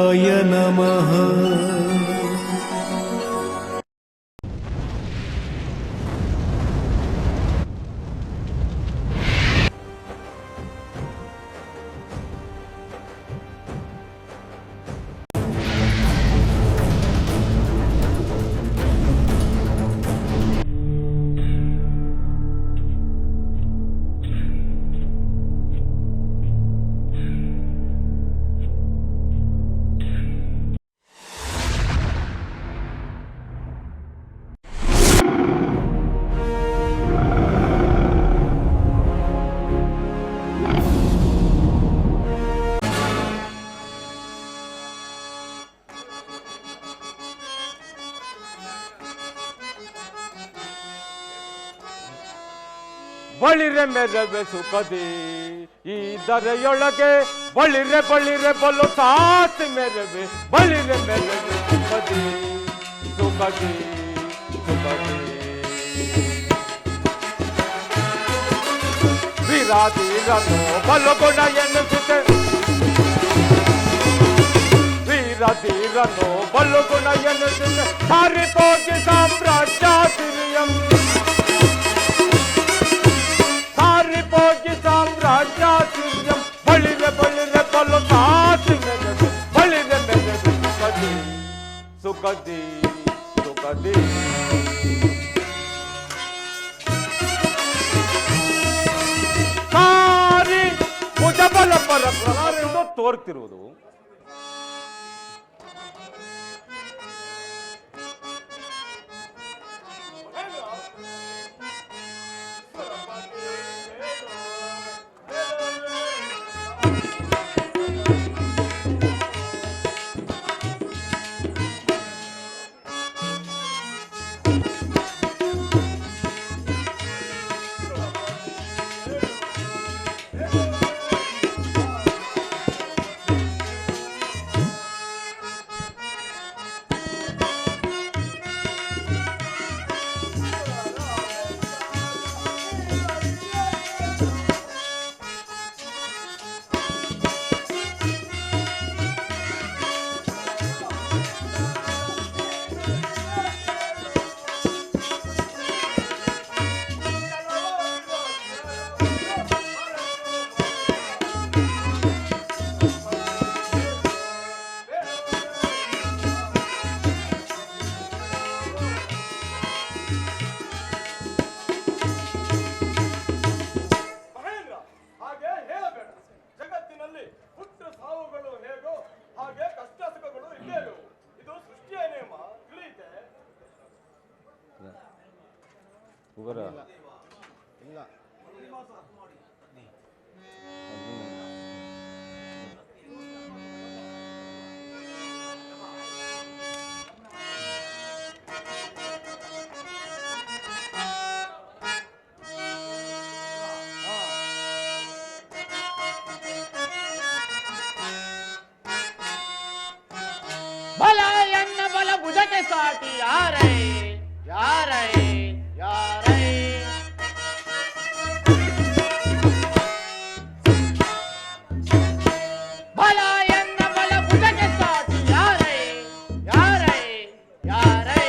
ರುದ್ರಾಯ ನಮಃ. ಬಳಿರೆ ಮೆರವೆ ಸುಖದಿ ಈ ದರೆಯೊಳಗೆ ಬಳಿರೆ ಬಳಿರೆ ಬಲು ಸಾಸಿ ಮೆರವೆ ಬಳಿರೆ ಮೆರವೆ ಸುಖದಿ ಸುಖದಿ ಸುಖದಿ ವೀರಾಧೀರನು ಬಲುಗುಣ ಎನ್ನಿಸಿದೆ ವೀರಾಧೀರನು ಬಲುಗುಣ ಎನ್ನಿಸಿದೆ ಸಾರಿಪೋಗಿ ಸಾಮ್ರಾಜ್ಯ ಸಿರಿಯಂ ಸಾಮ್ರಾಜ್ಯಾತಿರ್ಯಂ ಬಳಿರೆ ಬಳಿರೆ ಬಲು ಸಾಸಿ ಮೆರವೆ ಬಳಿರೆ ಮೆರವೆ ಸುಖದಿ ಸುಖದಿ ಸುಖದಿ ಸಾರಿ ಭುಜಬಲ ಪರ ಪ್ರಕಾರದಿಂದ ತೋರ್ತಿರುವುದು. ಬಲ ಎನ್ನ ಬಲ ಭುಜಕ್ಕೆ ಸಾಟಿ ಯಾರೈ ಯಾರೈ ಯಾರೈ ಬಲ ಎನ್ನ ಬಲ ಭುಜಕ್ಕೆ ಸಾಟಿ ಯಾರೈ ಯಾರೈ ಯಾರೈ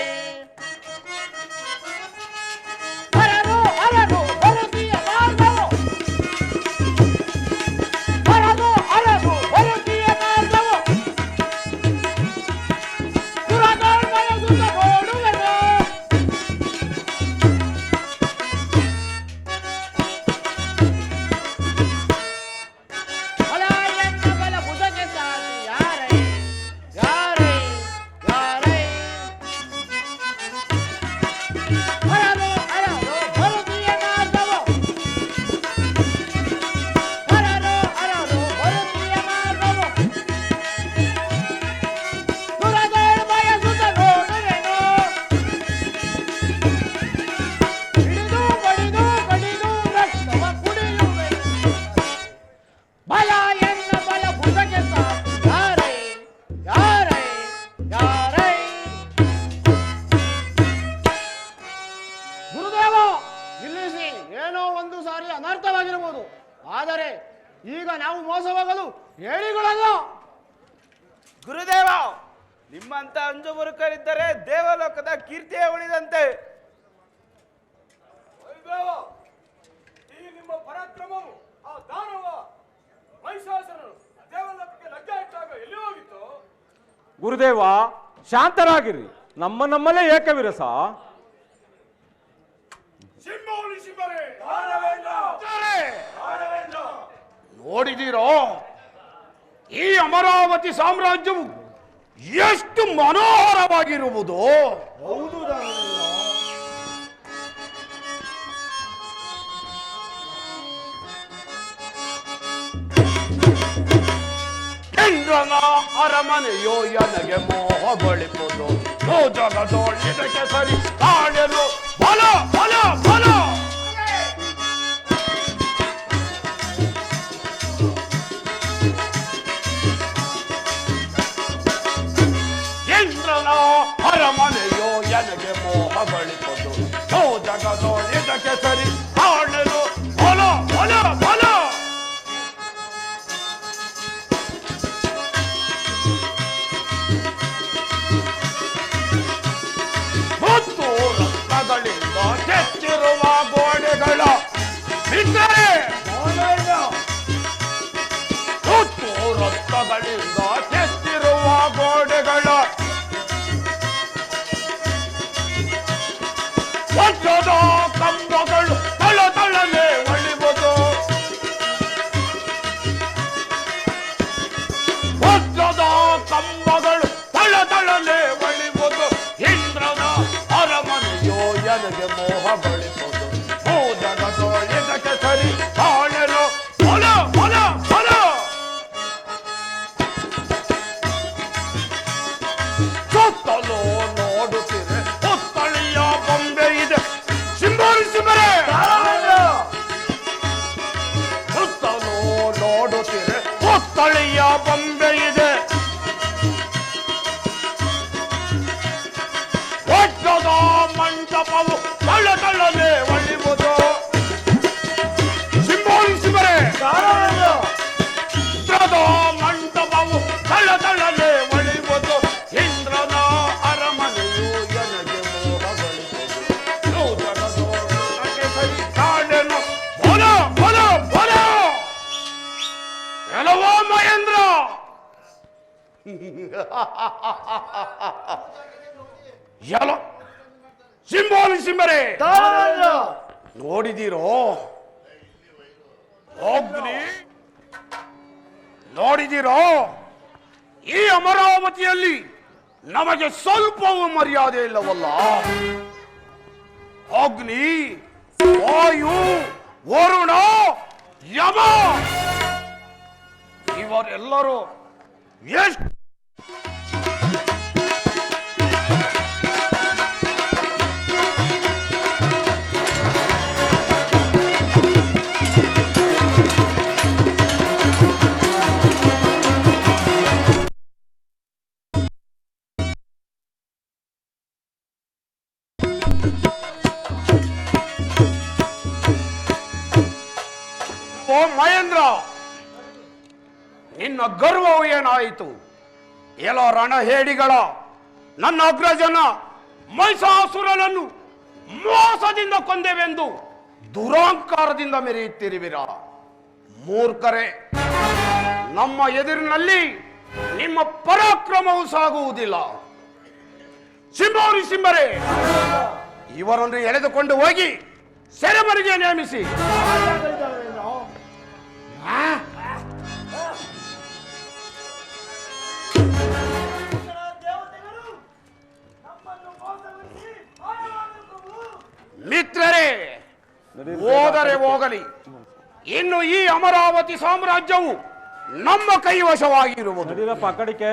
ಬರಲು ಅರಲು ಬರುತ್ತೀಯ ಮಾರ್ಗವು ಬರಲು ಅರಲು ಬರುತ್ತೀಯ ಮಾರ್ಗವು ಸುರಗೌಡ ಗುರುದೇವ, ನಿಮ್ಮಂತ ಅಂಜುಬುರುಕರಿದ್ದರೆ ದೇವಲೋಕದ ಕೀರ್ತಿಯೇ ಉಳಿದಂತೆ. ಈ ನಿಮ್ಮ ಪರಾಕ್ರಮವು ಆ ದಾನವ ಮಹಿಷಾಸುರನು ದೇವಲೋಕಕ್ಕೆ ಲಗ್ಗ ಇಟ್ಟಾಗ ಎಲ್ಲಿ ಹೋಗಿತ್ತು? ಗುರುದೇವ, ಶಾಂತರಾಗಿರಿ. ನಮ್ಮಲ್ಲೇ ಏಕೆ ವಿರಸ? ನೋಡಿದಿರೋ, ಈ ಅಮರಾವತಿ ಸಾಮ್ರಾಜ್ಯವು ಎಷ್ಟು ಮನೋಹರವಾಗಿರುವುದು. ಹೌದು ಚಂದ್ರನ ಅರಮನೆಯೋ ನನಗೆ ಮೋಹ ಬಳಿಪುದು. ಜಗದೊಳ್ಳಿದಕ್ಕೆ ಸರಿ ಕಾಣಲು ಬಲ ಬಲ ಬಲ. ಚಂದ್ರನ ಅರಮನೆಯೋ ನನಗೆ ಮೋಹ ಬಳಿಪುದು. ಜಗದೊಳ್ಳಿದಕ್ಕೆ ಸರಿ ಕಾಣಲು ಬಲ ಬಲ ಬಲ. ರತ್ನಗಳಿಂದ ಕೆತ್ತಿರುವ ಗೋಡೆಗಳ ಬಿಟ್ಟರೆ ರತ್ನಗಳಿಂದ ಕೆತ್ತಿರುವ ಗೋಡೆಗಳ ವಜ್ರದ ಕಂಬಗಳು ತಳ ತಳನೆ ಒಳಿಬೋದು. ವಜ್ರದ ಕಂಬಗಳು ತಳ ತಳನೆ ಒಳಿಬೋದು. ಇಂದ್ರನ ಅರಮನೆಯೋ ನನಗೆ ಮೋಹ ಬಳಿಬೋದು. ಜಗದೊಳ್ಳಿದಕ್ಕೆ ಸರಿ ಕಾಣಲು ಬಲ ಬಲ ಬಲ. ಸುತ್ತಲೂ ನೋಡುತ್ತಿರೆ ಪುತ್ತಳಿಯ ಬೊಂಬೆ ಇದೆ. ಸಿಂಬರಿಸಿಬರೆ ಸುತ್ತಲೂ ನೋಡುತ್ತಿರೆ ಪುತ್ತಳಿಯ ಬೊಂಬೆ ಇದೆ. ವಜ್ರದ ಮಂಟಪವು ತಳ್ಳ ತಳ್ಳನೆ ಒಳಿಬೋದು. ಸಿಂಬರಿಸಿಬರೆ ಚಿತ್ರದ ಮಂಟಪವು ತಳ್ಳ ತಳ್ಳನೆ ಒಳಿಬೋದು. ಇಂದ್ರನ ಅರಮನೆಯು ನನಗೆ ಮೋಹ ಬಳಿಬೋದು. ಜಗದೊಳಗೆ ಸರಿ ಕಾಣೆನು ಬಲ ಬಲ ಬಲ. ಎಲ್ಲವೋ ಮಹೇಂದ್ರ, ಎಲ್ಲ ಸಿಂಬರೆ ನೋಡಿದಿರೋ ಅಗ್ನಿ? ನೋಡಿದಿರೋ, ಈ ಅಮರಾವತಿಯಲ್ಲಿ ನಮಗೆ ಸ್ವಲ್ಪವೂ ಮರ್ಯಾದೆ ಇಲ್ಲವಲ್ಲ. ಅಗ್ನಿ, ವಾಯು, ವರುಣ, ಯಮ ಇವರೆಲ್ಲರೂ ಎಷ್ಟು ಮಹೇಂದ್ರ, ನಿನ್ನ ಗರ್ವವು ಏನಾಯಿತು? ಎಲ್ಲೋ ರಣಹೇಡಿಗಳ ನನ್ನ ಅಗ್ರಜನ ಮಹಿಷಾಸುರನನ್ನು ಮೋಸದಿಂದ ಕೊಂದೆವೆಂದು ದುರಾಂಕಾರದಿಂದ ಮೆರೆಯುತ್ತಿರುವಿರ. ಮೂರ್ಖರೇ, ನಮ್ಮ ಎದುರಿನಲ್ಲಿ ನಿಮ್ಮ ಪರಾಕ್ರಮವು ಸಾಗುವುದಿಲ್ಲ. ಸಿಂಬರೆ, ಇವರನ್ನು ಎಳೆದುಕೊಂಡು ಹೋಗಿ ಸೆರೆಮನೆಗೆ ನೇಮಿಸಿ. ಮಿತ್ರರೇ, ಹೋದರೆ ಹೋಗಲಿ, ಇನ್ನು ಈ ಅಮರಾವತಿ ಸಾಮ್ರಾಜ್ಯವು ನಮ್ಮ ಕೈವಶವಾಗಿರುವುದು. ಕಡಿಕೆ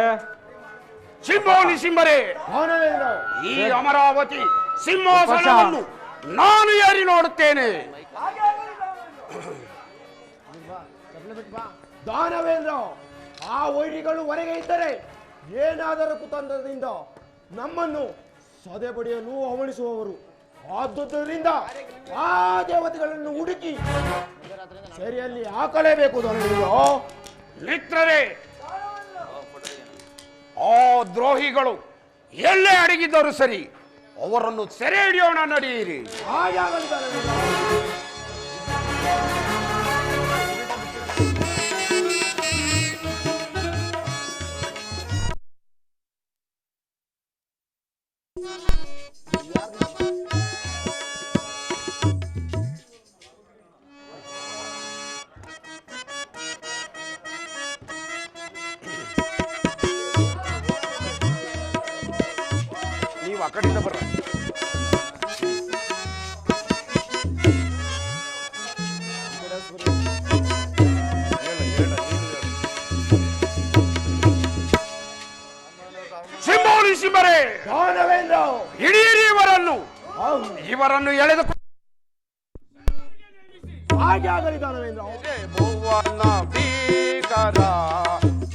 ಸಿಂಬರೆ, ಈ ಅಮರಾವತಿ ಸಿಂಹಾಸನವನ್ನು ನಾನು ಏರಿ ನೋಡುತ್ತೇನೆ. ದಾನವೇಂದ್ರ, ಆ ವೈರಿಗಳು ಹೊರಗೆ ಇದ್ದರೆ ಏನಾದರೂ ಕುತಂತ್ರದಿಂದ ನಮ್ಮನ್ನು ಸದೆಬಡಿಯಲು ಹವಣಿಸುವವರು. ಆದುದರಿಂದ ಆ ದೇವತೆಗಳನ್ನು ಹುಡುಕಿ ಸರಿಯಲ್ಲಿ ಹಾಕಲೇಬೇಕು. ಮಿತ್ರರೇ, ದ್ರೋಹಿಗಳು ಎಲ್ಲೇ ಅಡಗಿದ್ದರೂ ಸರಿ, ಅವರನ್ನು ಸೆರೆ ಹಿಡಿಯೋಣ, ನಡೆಯಿರಿ. ಹಾಗೆ ಆಗಲಿ ದಾನವೇಂದ್ರ. ನೀವು ಆ ಕಡೆಯಿಂದ ಬರ್ರ. ಸಿಂಬೋಲಿ ಸಿಂಬರೆ, ದಾನವೇಂದ್ರ. ಹಿಡಿಯಿರಿ ಇವರನ್ನು. ಹೌದು. ಇವರನ್ನು ಎಳೆದು ಹಾಗೆ ಆಗಲಿ ದಾನವೇಂದ್ರ. ಭುವನ ಭೀಕರ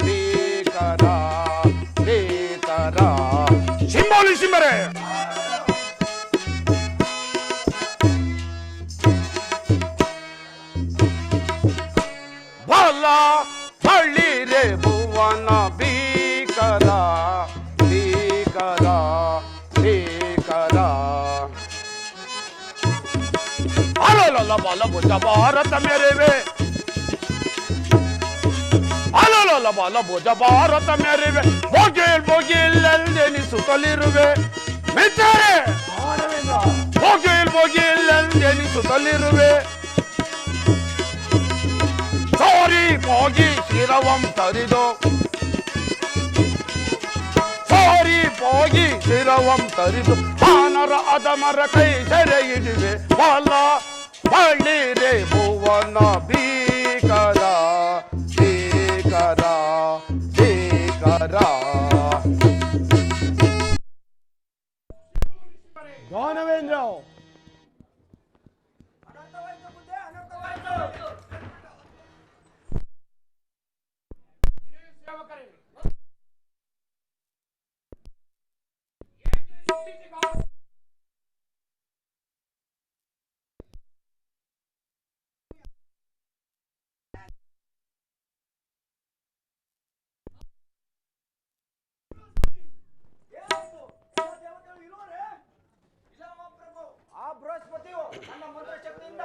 ಭೀಕರ ಭೀಕರ. ಸಿಂಬೋಲಿ ಸಿಂಬರೆ, ಬಲ ಹಳ್ಳಿರೆ ಭುವನ ಭೀಕರ ಭೀಕರ ಭೀಕರ. ಅಲಲಲ ಬಲ ಭುಜ ಭಾರತ ಮೆರೆವೆ, ಅಲಲಲ ಬಲ ಭುಜ ಭಾರತ ಮೆರೆವೆ, ಬೋಗಿಲ್ ಬೋಗಿಲ್ ಎಂದೆನಿಸುತ್ತಲಿರುವೆ. ಮಿತ್ರರೇ, ದಾನವೇಂದ್ರ. ಬೋಗಿಲ್ ಬೋಗಿಲ್ ಎಂದೆನಿಸುತ್ತಲಿರುವೆ. ಸೋರಿ ಹೋಗಿ ಶಿರವಂ ತರಿದು, ಸೋರಿ ಹೋಗಿ ಶಿರವಂ ತರಿದು, ಆನರ ಅಧಮರ ಕೈ ಸೆರೆ ಹಿಡಿವೆ. ಬಾಲ ಬಳ್ಳಿರೆ ಭುವನ ಭೀಕರ ಭೀಕರ ಭೀಕರ. ದಾನವೇಂದ್ರ. ಆ ಬೃಹಸ್ಪತಿಯು ನನ್ನ ಮಂತ್ರಶಕ್ತಿಯಿಂದ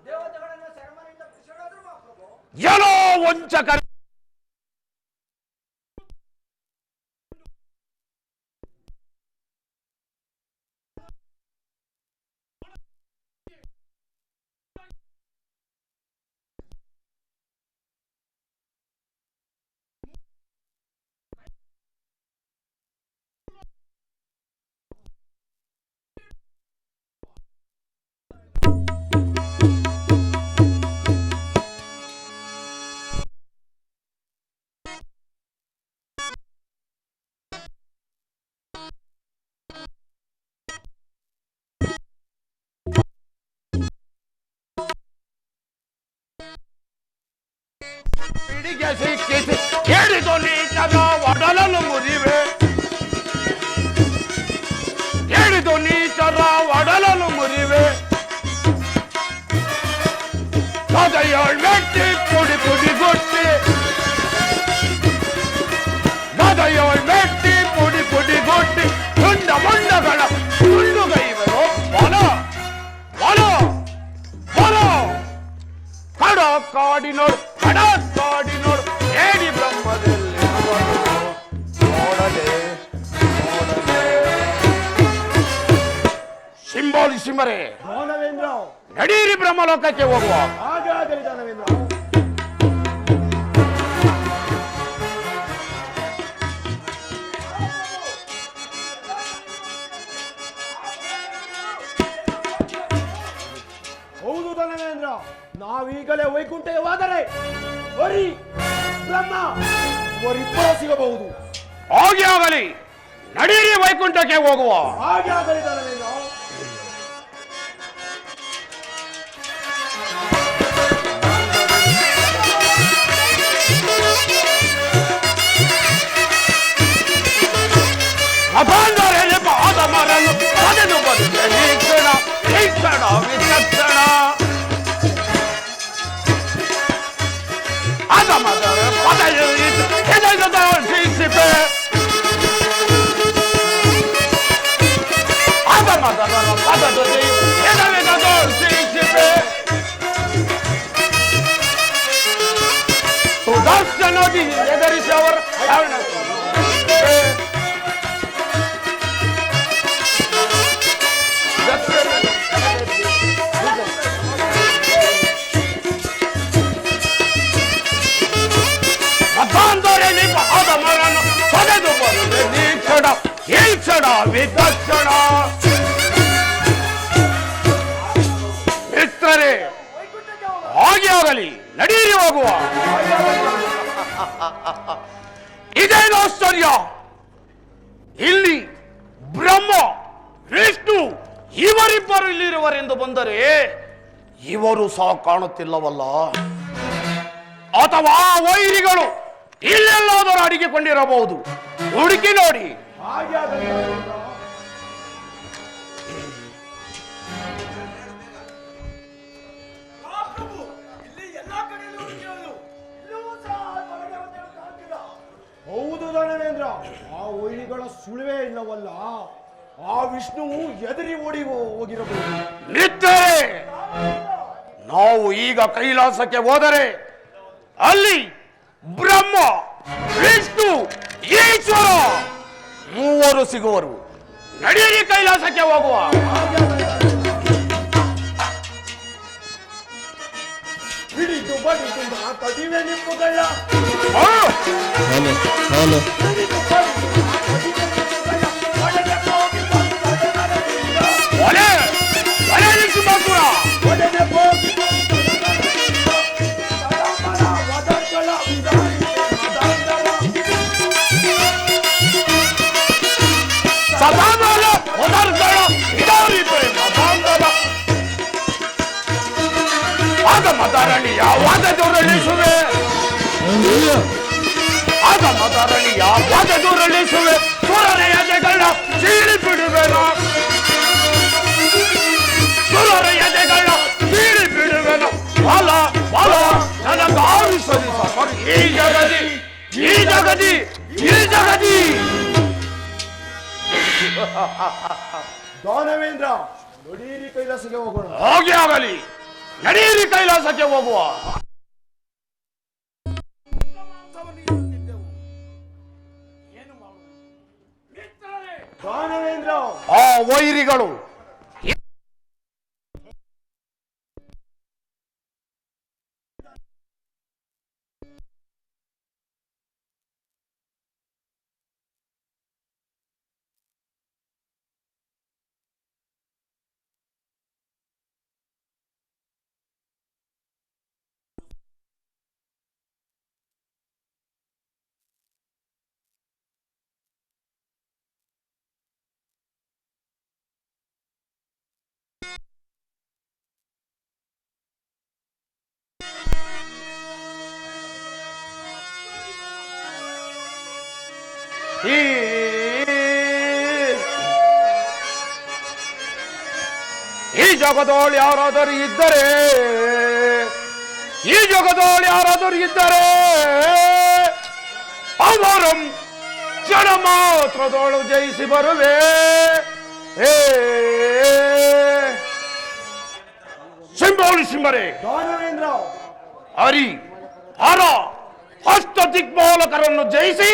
ದೇವತೆಗಳನ್ನು ಸೆರೆಮನೆಯಿಂದ ಬಿಡಿಸಿಡೋದ್ರು ಮಹಾಪ್ರಭು. ಏನೋ ವಂಚಕರ ಹಿಡಿಗೆ ಸಿಕ್ಕಿಸಿ ಹೇಳಿದು ನೀಚರ ಒಡಲನ್ನು ಮುರಿವೆ, ಹೇಳಿದು ನೀಚರ ಒಡಲನ್ನು ಮುರಿವೆ. ಗದೆಯೊಳ್ ಮೆಟ್ಟಿ ಪುಡಿ ಪುಡಿ ಗೊಟ್ಟಿ, ಗದೆಯೊಳ್ ಮೆಟ್ಟಿ ಪುಡಿ ಪುಡಿ ಗೊಟ್ಟಿ, ತುಂಡ ಮುಂಡಗಳ ತುಂಡುಗೈವರು. ಬಲ ಬಲ ಬಲ. ಕಡ ಕಾಡಿನೋಡು ಕಡ ಕಾಡಿನೋಡು ಏಡಿ ಬ್ರಹ್ಮದಲ್ಲಿ ನೋಡದೆ ನೋಡದೆ. ಸಿಂಬೋಲಿ ಸಿಂಬರೆ, ದಾನವೇಂದ್ರ. ನಡೀರಿ ಬ್ರಹ್ಮಲೋಕಕ್ಕೆ ಹೋಗುವ. ಹಾಗೆ ಆಗಲಿ ದಾನವೇಂದ್ರ. ಹೌದು ದಾನವೇಂದ್ರ, ನಾವೀಗಲೇ ವೈಕುಂಠಕ್ಕೆ ಹೋದರೆ ವರಿ ಬ್ರಹ್ಮ ಅವರಿಬ್ಬರು ಸಿಗಬಹುದು. ಹೋಗಿ ಆಗಲಿ, ನಡೀರಿ ವೈಕುಂಠಕ್ಕೆ ಹೋಗುವ. ಹಾಗೆ ಆಗಲಿ ದಾನವೇಂದ್ರ. ಅಪಾಂಧರಲ್ಲಿ ಪಾದ ಮರಲು ಪಡೆದು ಬರುತ್ತೆ ವೀಕ್ಷಣ ವೀಕ್ಷಣ ವಿಚಕ್ಷಣ. ಅದ ಮದರ ಪದ ಶಿಕ್ಷಿಪೆ ವಿದಕ್ಷಣ. ಮಿತ್ರರೇ, ಹಾಗೆ ಆಗಲಿ, ನಡೀರಿ ಹೋಗುವ. ಇದೇನು ಆಶ್ಚರ್ಯ, ಇಲ್ಲಿ ಬ್ರಹ್ಮ ವಿಷ್ಣು ಇವರಿಬ್ಬರು ಇಲ್ಲಿರುವರೆಂದು ಬಂದರೆ ಇವರು ಸಹ ಕಾಣುತ್ತಿಲ್ಲವಲ್ಲ? ಅಥವಾ ವೈರಿಗಳು ಇಲ್ಲೆಲ್ಲಾದರೂ ಅಡಗಿಕೊಂಡಿರಬಹುದು. ಹುಡುಕಿ ನೋಡಿ. ಹಾಗೆ ಆಗಲಿ ದಾನವೇಂದ್ರ. ಮಹಾಪ್ರಭು, ಇಲ್ಲಿ ಎಲ್ಲಾ ಕಡೆಯಲ್ಲೂ ಹುಡುಕಿರೋದು, ಇಲ್ಲವೂ ಸಹ ದೇವತೆಗಳು ಕಾಣ್ತಿಲ್ಲ. ಹೌದು ದಾನವೇಂದ್ರ, ಆ ವೈರಿಗಳ ಸುಳಿವೇ ಇಲ್ಲವಲ್ಲ. ಆ ವಿಷ್ಣುವು ಎದುರಿ ಓಡಿ ಹೋಗಿರಬಹುದು. ನಿತ್ಯವೇ ನಾವು ಈಗ ಕೈಲಾಸಕ್ಕೆ ಹೋದರೆ ಅಲ್ಲಿ ಬ್ರಹ್ಮ ವಿಷ್ಣು ಈಶ್ವರ ಮೂವರು ಸಿಗುವರು. ನಡೆಯಿರಿ, ಕೈಲಾಸಕ್ಕೆ ಹೋಗುವ. ಹಿಡಿದು ಬಡಿದು ಕದಿವೆ ನಿಂಬುಗಳ ಒಲೆ ಒಲೆ ನಿಲ್ಸು ಬಾಕುರ. ಒಡನೆ ಹೋಗಿ ಸದಾನಲ ಒದರ್ಗಳ ಇದಾರಿಪೆ ಮದಾಂಗದ ಆಗ ಮದಾರಣಿಯ ವಾದದೂರಳಿಸುವೆ. ಆಗ ಮದಾರಣಿಯ ವಾದದೂರಳಿಸುವೆ. ಸುರನೆಯ ಜಗಳ ಚೀಳಿ ಬಿಡುವೆನು. ಸುರನೆಯ ಜಗಳ ಚೀಳಿ ಬಿಡುವೆನು. ಬಾಲ ಬಾಲ ನನಗಾರು ಸರಿಸ ಈ ಜಗದಿ ಈ ಜಗದಿ ಈ ಜಗದಿ. ದಾನವೇಂದ್ರ, ನಡೀರಿ ಕೈಲಾಸಕ್ಕೆ ಹೋಗೋಣ. ಹಾಗೆ ಆಗಲಿ, ನಡೆಯಿರಿ, ಕೈಲಾಸಕ್ಕೆ ಹೋಗುವ. ಏನು ಮಾಡುವುದು ಮಿತ್ರರೇ? ದಾನವೇಂದ್ರ, ಆ ವೈರಿಗಳು ಈ ಜಗದೋಳು ಯಾರಾದರೂ ಇದ್ದರೆ, ಈ ಜಗದೋಳು ಯಾರಾದರೂ ಇದ್ದರೆ ಅವರಂ ಜನ ಮಾತ್ರದೋಳು ಜಯಿಸಿ ಬರುವೆ. ಸಿಂಬೋಳಿ ಸಿಂಬರೆ, ದಾನವೇಂದ್ರ, ಹರಿ ಹರ ಅಷ್ಟ ದಿಕ್ಪಾಲಕರನ್ನು ಜಯಿಸಿ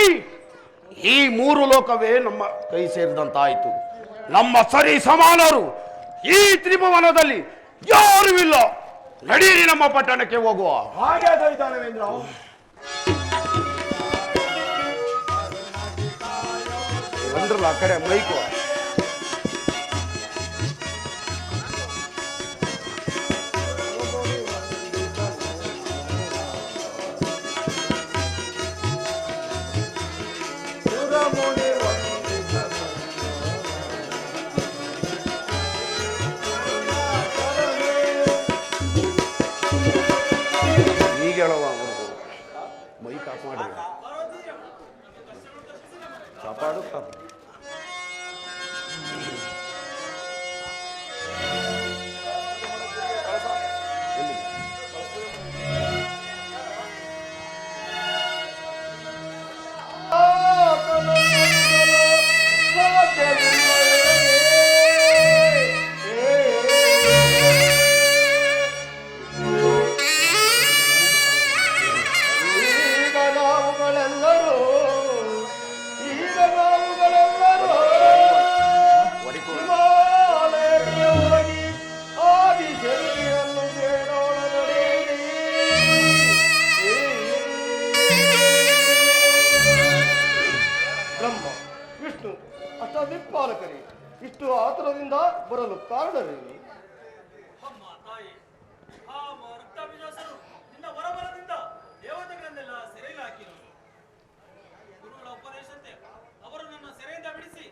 ಈ ಮೂರು ಲೋಕವೇ ನಮ್ಮ ಕೈ ಸೇರಿದಂತಾಯಿತು. ನಮ್ಮ ಸರಿ ಸಮಾನರು ಈ ತ್ರಿಭುವನದಲ್ಲಿ ಯಾರೂ ಇಲ್ಲ. ನಡೀರಿ, ನಮ್ಮ ಪಟ್ಟಣಕ್ಕೆ ಹೋಗುವ. ಹಾಗೆ ಆಗಲಿ ದಾನವೇಂದ್ರ. ಬಂದ್ರಲ್ಲ ಆ ಕಡೆ ಮೈಕು. ಈಗ ಹೇಳುವ ಮೈಕ್ ಆಫ್ ಮಾಡಿ ಕಾಪಾಡು. ಬ್ರಹ್ಮ ವಿಷ್ಣು ಅಷ್ಟದಿಕ್ಪಾಲಕರೇ, ಇಷ್ಟು ಆತುರದಿಂದ ಬರಲು ಕಾರಣವೇನು? ಅಮ್ಮ ತಾಯಿ, ಆ ರಕ್ತಾಭಿಜಾಸರು ನಿನ್ನ ಬರಬರದಿಂದ ದೇವತೆಗಳನ್ನೆಲ್ಲ ಸೆರೆಯಲ್ಲಿ ಹಾಕಿರು. ಗುರುಗಳ ಉಪದೇಶಂತೆ ಅವರು ನನ್ನ ಸೆರೆಯಿಂದ ಬಿಡಿಸಿ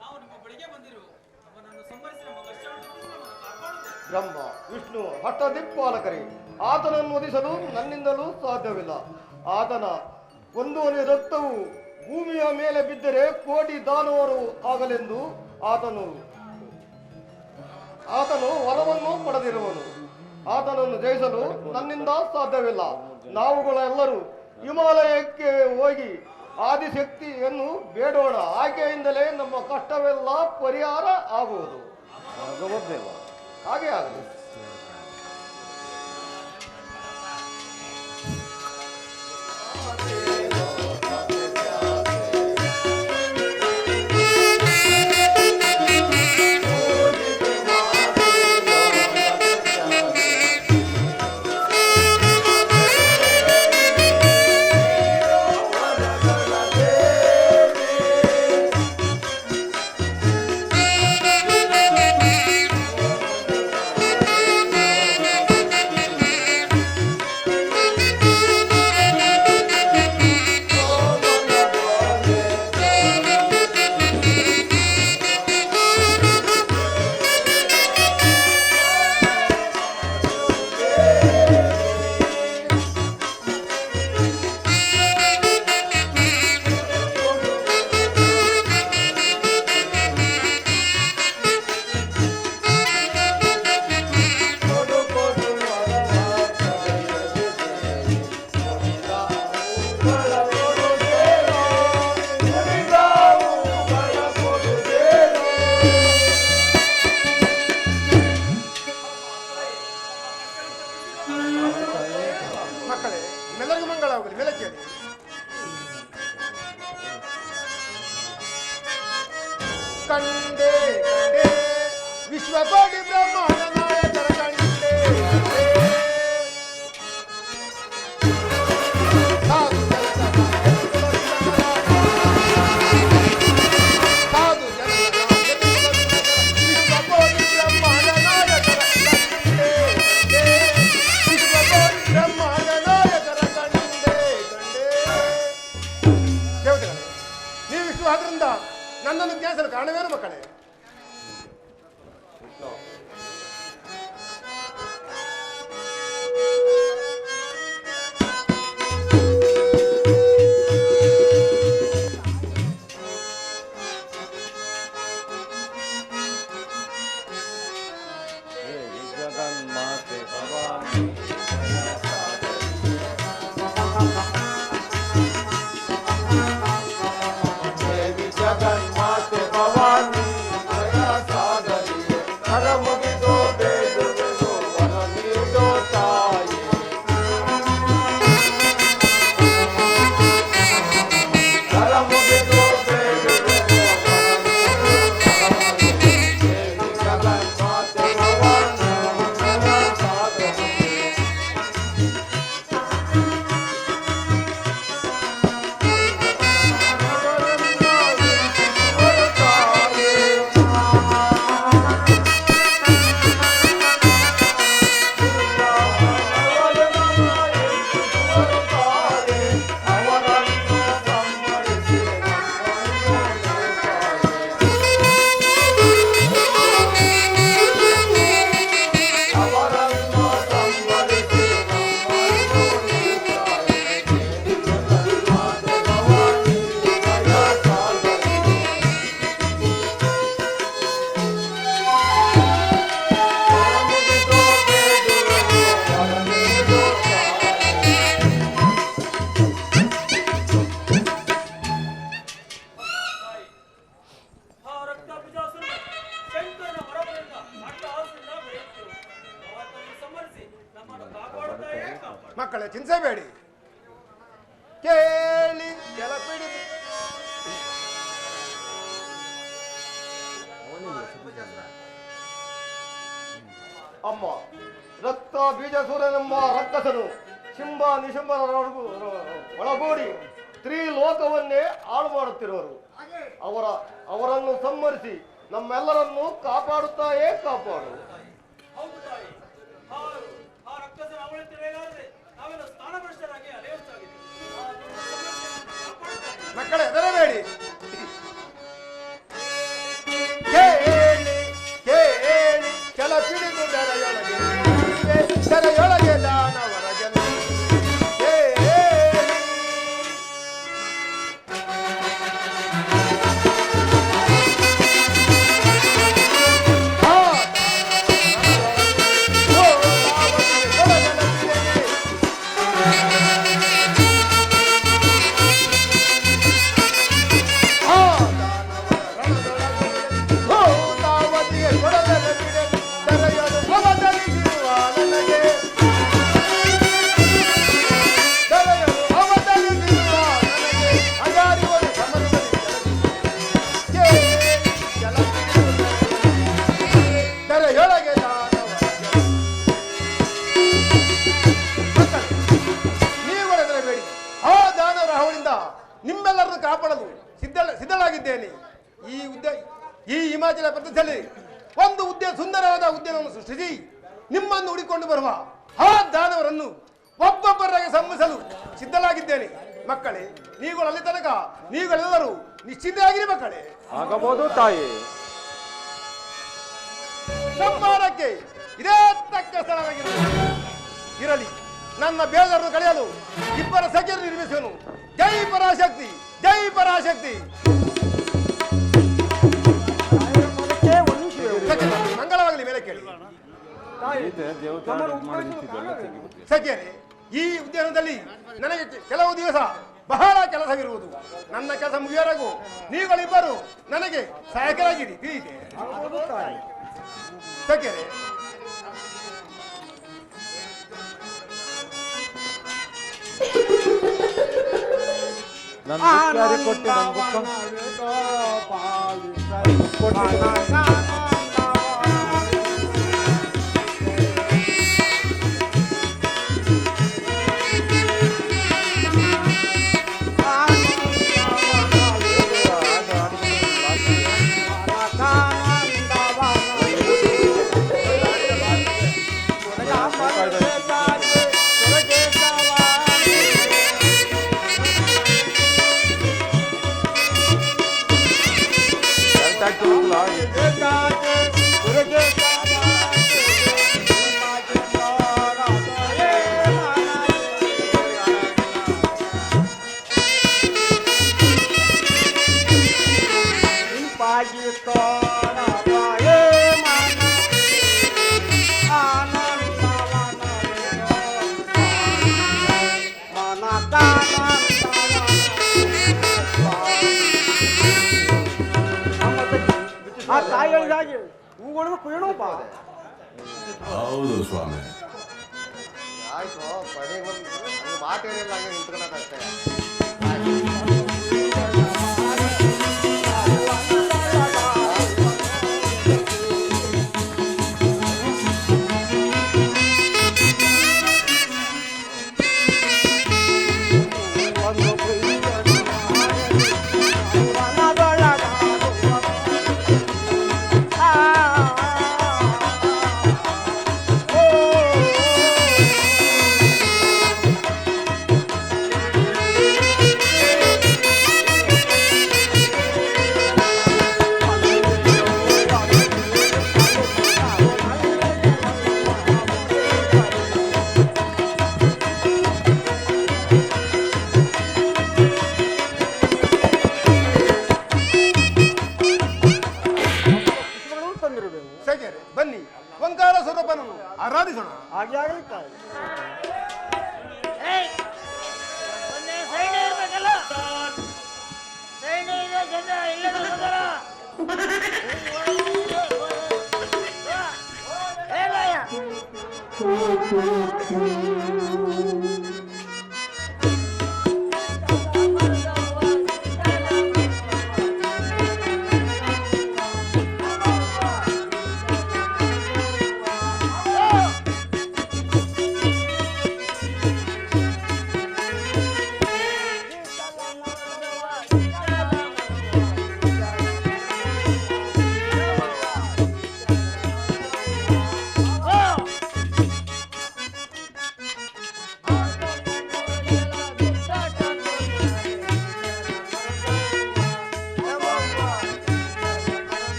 ನಾವು ನಿಮ್ಮ ಬಳಿಗೆ ಬಂದಿರು. ಅವನನ್ನು ಸಂಹರಿಸಿ ನಮ್ಮ ಕಷ್ಟವನ್ನು ತಪ್ಪಿಸಿ ನಮ್ಮನ್ನು ಕಾಪಾಡುತ್ತೆ. ಬ್ರಹ್ಮ ವಿಷ್ಣು ಹಠದಿಕ್ಪಾಲಕರೇ, ಆತನನ್ನು ವಧಿಸಲು ನನ್ನಿಂದಲೂ ಸಾಧ್ಯವಿಲ್ಲ. ಆತನ ಒಂದು ಹನಿ ರಕ್ತವು ಭೂಮಿಯ ಮೇಲೆ ಬಿದ್ದರೆ ಕೋಟಿ ದಾನವರು ಆಗಲೆಂದು ಆತನು ವರವನ್ನು ಪಡೆದಿರುವನು. ಆತನನ್ನು ಜಯಿಸಲು ನನ್ನಿಂದ ಸಾಧ್ಯವಿಲ್ಲ. ನಾವುಗಳೆಲ್ಲರೂ ಹಿಮಾಲಯಕ್ಕೆ ಹೋಗಿ ಆದಿಶಕ್ತಿಯನ್ನು ಬೇಡೋಣ. ಆಕೆಯಿಂದಲೇ ನಮ್ಮ ಕಷ್ಟವೆಲ್ಲ ಪರಿಹಾರ ಆಗುವುದು. ಹಾಗೆ ಆಗಲಿ. ಮಕ್ಕಳೇ, ನಿಮ್ಮೆಲ್ಲರಿಗೂ ಮಂಗಳವಾಗಲಿ. ಮೇಲೆ ಕೇಳಿ. ಕಂಡೆ ಕಂಡೆ ವಿಶ್ವಕೋಟಿ ಬ್ರಹ್ಮಾಂಡ ನಾಯಕರ ಕಂಡೆ ಸಾಧು ವಿಶ್ವಕೋಟಿ ಬ್ರಹ್ಮಾಂಡ ನಾಯಕರ ಕಂಡೆ ವಿಶ್ವಕೋಟಿ ಬ್ರಹ್ಮಾಂಡ ನಾಯಕರ ಕಂಡೆ ಕಂಡೆ. ದೇವತೆಗಳೇ, ನೀವು ಇಷ್ಟು ಆದ್ರಿಂದ ನನ್ನನ್ನು ಜ್ಞಾನಿಸಲು ಕಾರಣವೇನು ಮಕ್ಕಳೇ? ಜಗನ್ಮಾತೆ ಭವಾನಿ ಜಗನ್ಮಾತೆ ಭವಾನಿ ದಯಾ ಸಾಗರಿ, ಕರ ಮುಗಿದು ಬೇಡುವೆನು ವರ ನೀಡೋ ತಾಯಿ. ಕರ ಮುಗಿದು ಬೇಡುವೆನು ವರ ನೀಡೋ ತಾಯಿ. ದೇವಿ ಜಗನ್ಮಾತೆ ಭವಾನಿ ದಯಾ ಸಾಗರಿ. ಆ ರಕ್ತಾಭಿಜಾಸರು ಶಂಕರನ ವರವರಿಂದ ಅಟ್ಟಹಾಸದಿಂದ ಬೆಳೆಯುತ್ತಿರು. ಅವರನ್ನು ಸಂಹರಿಸಿ ನಮ್ಮನ್ನು ಕಾಪಾಡುತ್ತಾಯೇ ಕಾಪಾಡು. ಮಕ್ಕಳೇ, ಚಿಂತಿಸಬೇಡಿ. ಕೇಳಿ ಕೆಲ ಪಿಡಿದು ಅಮ್ಮ, ರಕ್ತ ಬೀಜಸೂರನೆಂಬ ರಕ್ಕಸನು ಶಿಂಬ ನಿಶುಂಬರ ಒಳಗೂಡಿ ತ್ರಿಲೋಕವನ್ನೇ ಹಾಳು ಮಾಡುತ್ತಿರುವರು. ಅವರನ್ನು ಸಂಹರಿಸಿ ನಮ್ಮೆಲ್ಲರನ್ನು ಕಾಪಾಡುತ್ತಾಯೇ ಕಾಪಾಡು. ಹೌದು ತಾಯಿ, ಆ ರಕ್ಕಸನ ಅವಳಿ ತಿಳಿಯಲಾರದೆ ನಾವೆಲ್ಲ ಸ್ಥಾನಭ್ರಷ್ಟರಾಗಿ ಅಲೆಯುತ್ತಾಗಿದೆ. ಮಕ್ಕಳೇ ಹೆದರಬೇಡಿ. ಕೇಳಿ ಕೇಳಿ ಕೆಲ ಪಿಡಿದು ತೆರೆಯೊಳಗೆ ದಾನವರ ಗೆಲ್ಲ ನಿಮ್ಮೆಲ್ಲರನ್ನು ಕಾಪಾಡಲು ಸಿದ್ಧಳಾಗಿದ್ದೇನೆ. ಈ ಹಿಮಾಚಲ ಪ್ರದೇಶದಲ್ಲಿ ಒಂದು ಸುಂದರವಾದ ಉದ್ಯಾನವನ್ನು ಸೃಷ್ಟಿಸಿ ನಿಮ್ಮನ್ನು ಹುಡುಕೊಂಡು ಬರುವ ಆ ದಾನವರನ್ನು ಒಬ್ಬೊಬ್ಬರಾಗಿ ಸಂಹರಿಸಲು ಸಿದ್ಧಳಾಗಿದ್ದೇನೆ. ಮಕ್ಕಳೇ, ನೀವುಗಳು ಅಲ್ಲಿ ತನಕ ನೀವುಗಳೆಲ್ಲರೂ ನಿಶ್ಚಿಂತೆಯಾಗಿರಿ. ಮಕ್ಕಳೇ, ಆಗಬಹುದು ತಾಯಿ. ಸಂಹಾರಕ್ಕೆ ಇದೇ ತಕ್ಕ ಇರಲಿ. ನನ್ನ ಬೇಜಾರನ್ನು ಕಳೆಯಲು ಇಬ್ಬರ ಸಖಿಯರು ನಿರ್ಮಿಸುವನು. ಜೈ ಪರಾಶಕ್ತಿ, ಜೈ ಪರಾಶಕ್ತಿ. ಮಂಗಳವಾಗಲಿ. ಮೇಲೆ ಕೇಳಿ ಸಖಿಯರೇ, ಈ ಉದ್ಯಾನದಲ್ಲಿ ನನಗೆ ಕೆಲವು ದಿವಸ ಬಹಳ ಕೆಲಸವಿರುವುದು. ನನ್ನ ಕೆಲಸ ಮುಗಿಯವರೆಗೂ ನೀವುಗಳಿಬ್ಬರು ನನಗೆ ಸಹಾಯಕರಾಗಿರಿ. ತಿಳಿಯಿತೆ ಸಖಿಯರೇ? ಹೌದು ಸ್ವಾಮಿ. ಆಯ್ತು, ಕೊನೆಗೆ ಒಂದು ಮಾತೇನಿಲ್ಲ, ಹಂಗೆ ನಿಂತ್ಕೊಳ್ಳೋದಷ್ಟೇ. ಬನ್ನಿ, ಓಂಕಾರ ಸ್ವರೂಪನನ್ನು ಆರಾಧಿಸೋಣ. ಹಾಗೆ ಆಗಲಿ ತಾಯಿ.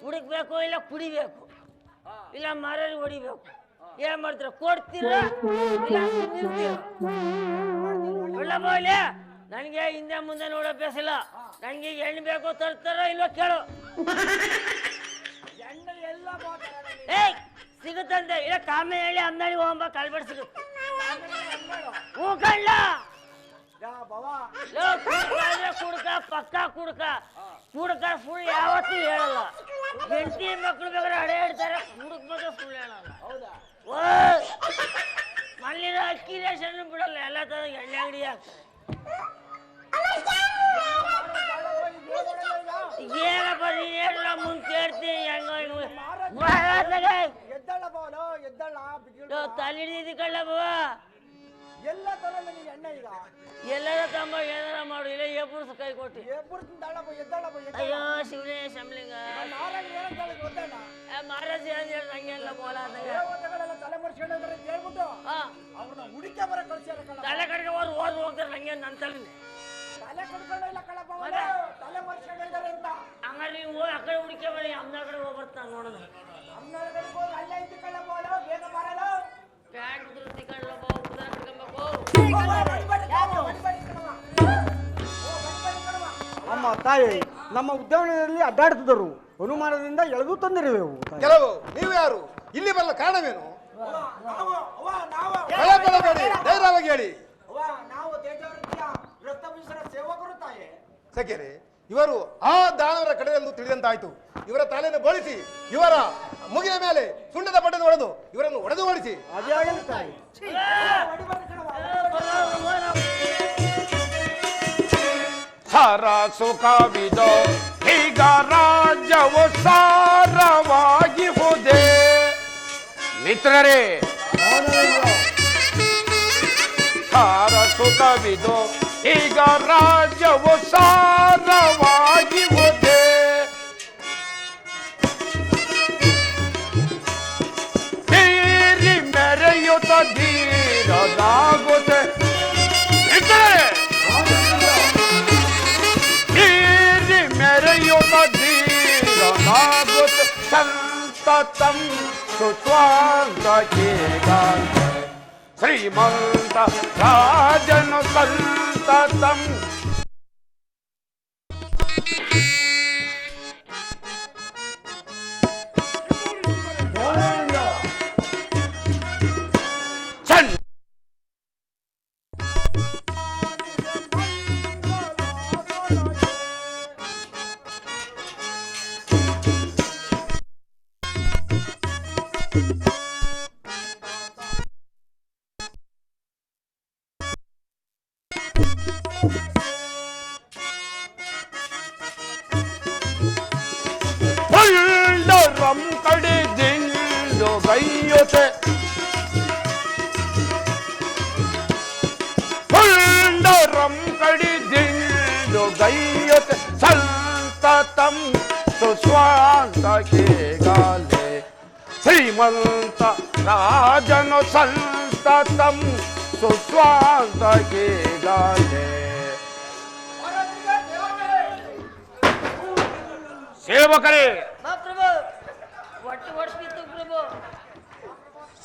ಹುಡುಕ್ಬೇಕು ಇಲ್ಲ ಕುಡಿಬೇಕು ಇಲ್ಲ ಮಾರಲ್ಲಿ ಹೊಡಿಬೇಕು. ಏನ್ ಮಾಡ್ತೀರ? ಕೊಡ್ತೀರಾ ಇಲ್ಲ ನಿಲ್ತೀರ? ಒಳ್ಳೆ ನನಗೆ ಹಿಂದೆ ಮುಂದೆ ನೋಡೋ ಅಭ್ಯಾಸ ಇಲ್ಲ. ನನಗೆ ಎಣ್ಣೆ ಬೇಕು ತರ್ತಾರ ಇಲ್ವೋ ಕೇಳು. ಎಣ್ಣೆ ಎಲ್ಲ ಏಯ್ ಸಿಗುತ್ತಂತೆ. ಇಲ್ಲ ಕಾಮೆ ಹೇಳಿ ಅಂಗಡಿ ಹೋಗಂಬ ಕಳ್ಬೇಡ ಸಿಗುತ್ತೆ. ಹೂ ಕಳ್ಳ ಕುಡ್ಕ ಪಕ್ಕ ಕುಡ್ಕ ಸುಳ್ಳು ಯಾವತ್ತೂ ಹೇಳಲ್ಲ. ಹೆಂಡತಿ ಮಕ್ಳು ಬೇಕಾದ್ರೆ ಹಡೆ ಹೇಳ್ತಾರೆ, ಕುಡುಕ್ ಬಗ್ಗೆ ಸುಳ್ಳು ಹೇಳಲ್ಲ. ಮಲ್ಲಿನ ಅಕ್ಕಿ ರೇಷನ್ ಬಿಡಲ್ಲ, ಎಲ್ಲ ತರ ಎಣ್ಣೆ ಅಂಗಡಿ ಹಾಕ್ತಾರೆ. ಏನಪ್ಪ ನೀನ್ ಹೇಳ ಮುಂದೆ ಕೇಳ್ತೀನಿ ಹೆಂಗ ತಲೆ ಹಿಡಿದಿ ಕಳ್ಳ ಬವ ಎಲ್ಲ ತರ ಎಣ್ಣೆ ಈಗ ಎಲ್ಲರ ತಮ್ಮ ಏನಾರ ಮಾಡು ಇಲ್ಲ ಎಬ್ಬರ್ಸ್ ಕೈ ಕೊಟ್ಟಿ. ಅಯ್ಯೋ ಶಿವನೇ ಶಂಬಲಿಂಗ ಮಹಾರಾಜ ನಂಗೆಲ್ಲ ಬೋಲ ತಲೆ ಮರ್ಸ್ಕೊಂಡ್ರೆ ಹೇಳ್ಬಿಟ್ಟು ಅವ್ರನ್ನ ಹುಡುಕೆ ಬರ ಕಳ್ಸ್ಯಾರ. ತಲೆ ಕಡೆಗೆ ಓದ್ ಹೋಗ್ತಾರೆ ನಂಗೆ ನನ್ನ ತಲೆ ತಲೆ ಕಡ್ಕೊಂಡಿಲ್ಲ ಕಳಪ್ಪ, ತಲೆ ಮರ್ಸ್ಕೊಂಡಿದ್ದಾರೆ ಅಂತ. ಹಂಗಾರೆ ನೀವು ಆ ಕಡೆ ಹುಡುಕೆ ಬರೀ ಅಮ್ಮನ ಕಡೆ ಹೋಗ್ಬರ್ತಾನ ನೋಡೋಣ. ಅಮ್ಮನ ಕಡೆ ಹೋಗಿ ಅಲ್ಲೇ ಇದ್ದು ಕಳ್ಳಪ್ಪ, ಬೇಗ ಬರಲ್ಲ. ಪ್ಯಾಂಟ್ ಉದುರ್ತಿ ಕಳ್ಳಪ್ಪ, ಉದ್ರ ಕಟ್ಕೊಂಬೇಕು. ಅಮ್ಮ ತಾಯಿ ನಮ್ಮ ಉದ್ಯಾನವನದಲ್ಲಿ ಅಡ್ಡಾಡ್ತಿದ್ದರು, ಅನುಮಾನದಿಂದ ಎಳೆದು ತಂದಿರುವೆವು. ಕೆಲವು ನೀವು ಯಾರು? ಇಲ್ಲಿ ಬರಲ್ಲ ಕಾರಣವೇನು? ಧೈರ್ಯವಾಗಿ ಹೇಳಿ. ನಾವು ತೇಜವೃತ್ತಿಯ ರಕ್ತಮಿಶ್ರ ಸೇವಕರು ತಾಯಿ. ಸಖಿಯರೇ, ಇವರು ಆ ದಾನವರ ಕಡೆ ಎಂದು ತಿಳಿದಂತಾಯ್ತು. ಇವರ ತಲೆಯನ್ನು ಬೋಳಿಸಿ ಇವರ ಮುಗಿನ ಮೇಲೆ ಸುಣ್ಣದ ಬಟ್ಟೆಯನ್ನು ಹೊಡೆದು ಇವರನ್ನು ಹೊಡೆದು ಓಡಿಸಿ. ಅದೇ ಆಗಲಿ ತಾಯಿ. ಸಾರ ಸುಖವಿದೋ ಈಗ ರಾಜ್ಯವು ಸಾರವಾಗಿ ಹೋದೆ. ಮಿತ್ರರೇ, ಸಾರ ಸುಖವಿದೋ ಈಗ ರಾಜ್ಯವು ಸಾರವಾಗಿ ಹೋದೆ. ತೀರಿ ಮೆರೆಯುತ್ತ ಧೀರನಾಗುತ್ತೆ. ಮಿತ್ರರೇ, ಧೀರನಾಗುತ್ತೆ ಸಂತತಂ ಸುಸ್ವಾಂತಕ್ಕೆ ಶ್ರೀಮಂತ ರಾಜನು ಸಂತತಂ. ram kadi dindo gayote puldo ram kadi dindo gayote santatam suswanta ke gale ಶ್ರೀಮಂತ ರಾಜನು ಸಂತತಂ ಸುಸ್ವಾಂತ ke gale. ಸೇವಕರೇ, ಪ್ರಭು ಒಟ್ಟು ವರ್ಷಿತ್ತು ಪ್ರಭು.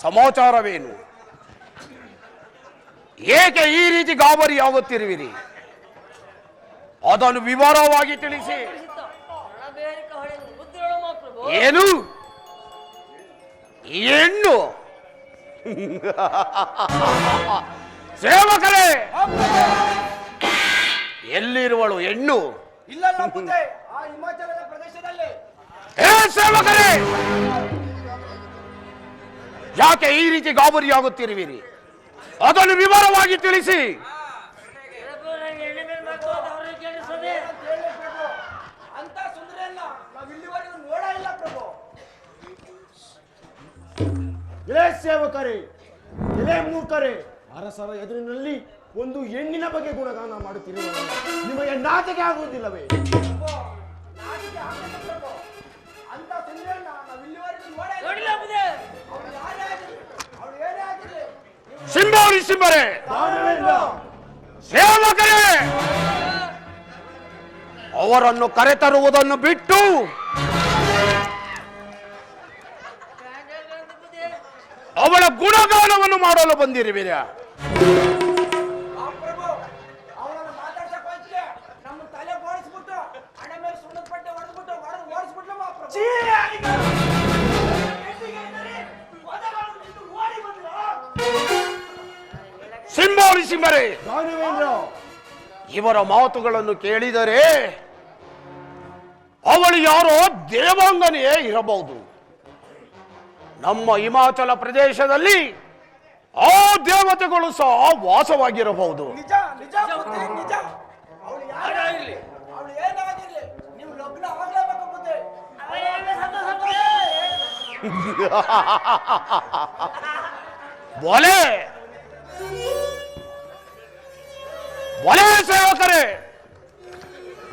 ಸಮಾಚಾರವೇನು? ಏಕೆ ಈ ರೀತಿ ಗಾಬರಿಯಾಗುತ್ತಿರುವಿರಿ? ಅದನ್ನು ವಿವರವಾಗಿ ತಿಳಿಸಿ. ಏನು? ಹೆಣ್ಣು? ಸೇವಕರೇ, ಎಲ್ಲಿರುವಳು ಹೆಣ್ಣು? ಇಲ್ಲ ಮುಂದೆ ಆ ಹಿಮಾಚಲದ ಪ್ರದೇಶದಲ್ಲಿ. ಸೇವಕರೇ, ಯಾಕೆ ಈ ರೀತಿ ಗಾಬರಿಯಾಗುತ್ತಿರುವಿರಿ? ಅದನ್ನು ವಿವರವಾಗಿ ತಿಳಿಸಿ. ಅಂತ ಸುಂದರಿಯನ್ನ ನಾವು ಇಲ್ಲಿವರೆಗೂ ನೋಡ ಇಲ್ಲ ಪ್ರಭು. ಎಲೆ ಸೇವಕರೇ, ಎಲೆ ಮೂರ್ಖರೇ, ಅರಸರ ಎದುರಿನಲ್ಲಿ ಒಂದು ಹೆಣ್ಣಿನ ಬಗ್ಗೆ ಗುಣಗಾನ ಮಾಡುತ್ತಿರುವ ನಿಮಗೆ ನಾಚಿಕೆ ಆಗುವುದಿಲ್ಲವೇ? ನಾಚಿಕೆ ಆಗಲ್ಲ ಪ್ರಭು. ಅಂತ ಸುಂದರಿಯನ್ನ ನಾವು ಇಲ್ಲಿವರೆಗೂ ನೋಡ ಇಲ್ಲ. ಅವಳು ಯಾರೇ ಆಗಿರಲಿ, ಅವಳು ಏನೇ ಆಗಿರಲಿ. ಸಿಂಬಾರಿ ಸಿಂಬರೇ, ಸೇವಕರೇ, ಅವರನ್ನು ಕರೆತರುವುದನ್ನು ಬಿಟ್ಟು ಗುಣಗಾನವನ್ನು ಮಾಡಲು ಬಂದಿರುವಿರಾ? ಪ್ರಭು ಅವನನ್ನು ಮಾತಾಡ್ಸಕ್ ಹೋಯ್ತಿದೆ ನಮ್ಮ ತಲೆ ಬೋಳಿಸ್ಬಿಟ್ಟು ಹಣೆ ಮೇಲೆ ಸುಣ್ಣದ ಪಟ್ಟೆ ಹೊಡೆದ್ಬಿಟ್ಟು ಓಡಿಸ್ಬಿಟ್ಲು ಮಹಾಪ್ರಭು. ಸಿಂಬೋಳಿ ಸಿಂಹರೇ, ದಾನವೇಂದ್ರ, ಇವರ ಮಾತುಗಳನ್ನು ಕೇಳಿದರೆ ಅವಳು ಯಾರೋ ದೇವಾಂಗನೆಯೇ ಇರಬಹುದು. ನಮ್ಮ ಹಿಮಾಚಲ ಪ್ರದೇಶದಲ್ಲಿ ಆ ದೇವತೆಗಳು ಸಹ ವಾಸವಾಗಿರಬಹುದು. ನಿಜ ನಿಜ ಬುದ್ಧಿ, ನಿಜ. ಅವಳು ಯಾರಾಗಿರ್ಲಿ, ಅವಳು ಏನಾಗಿರ್ಲಿ, ನೀವು ಲಗ್ನ ಆಗ್ಲೇಬೇಕು ಬುದ್ಧಿ. ಒಲೆ ಒಲೆ ಸೇವಕರೇ,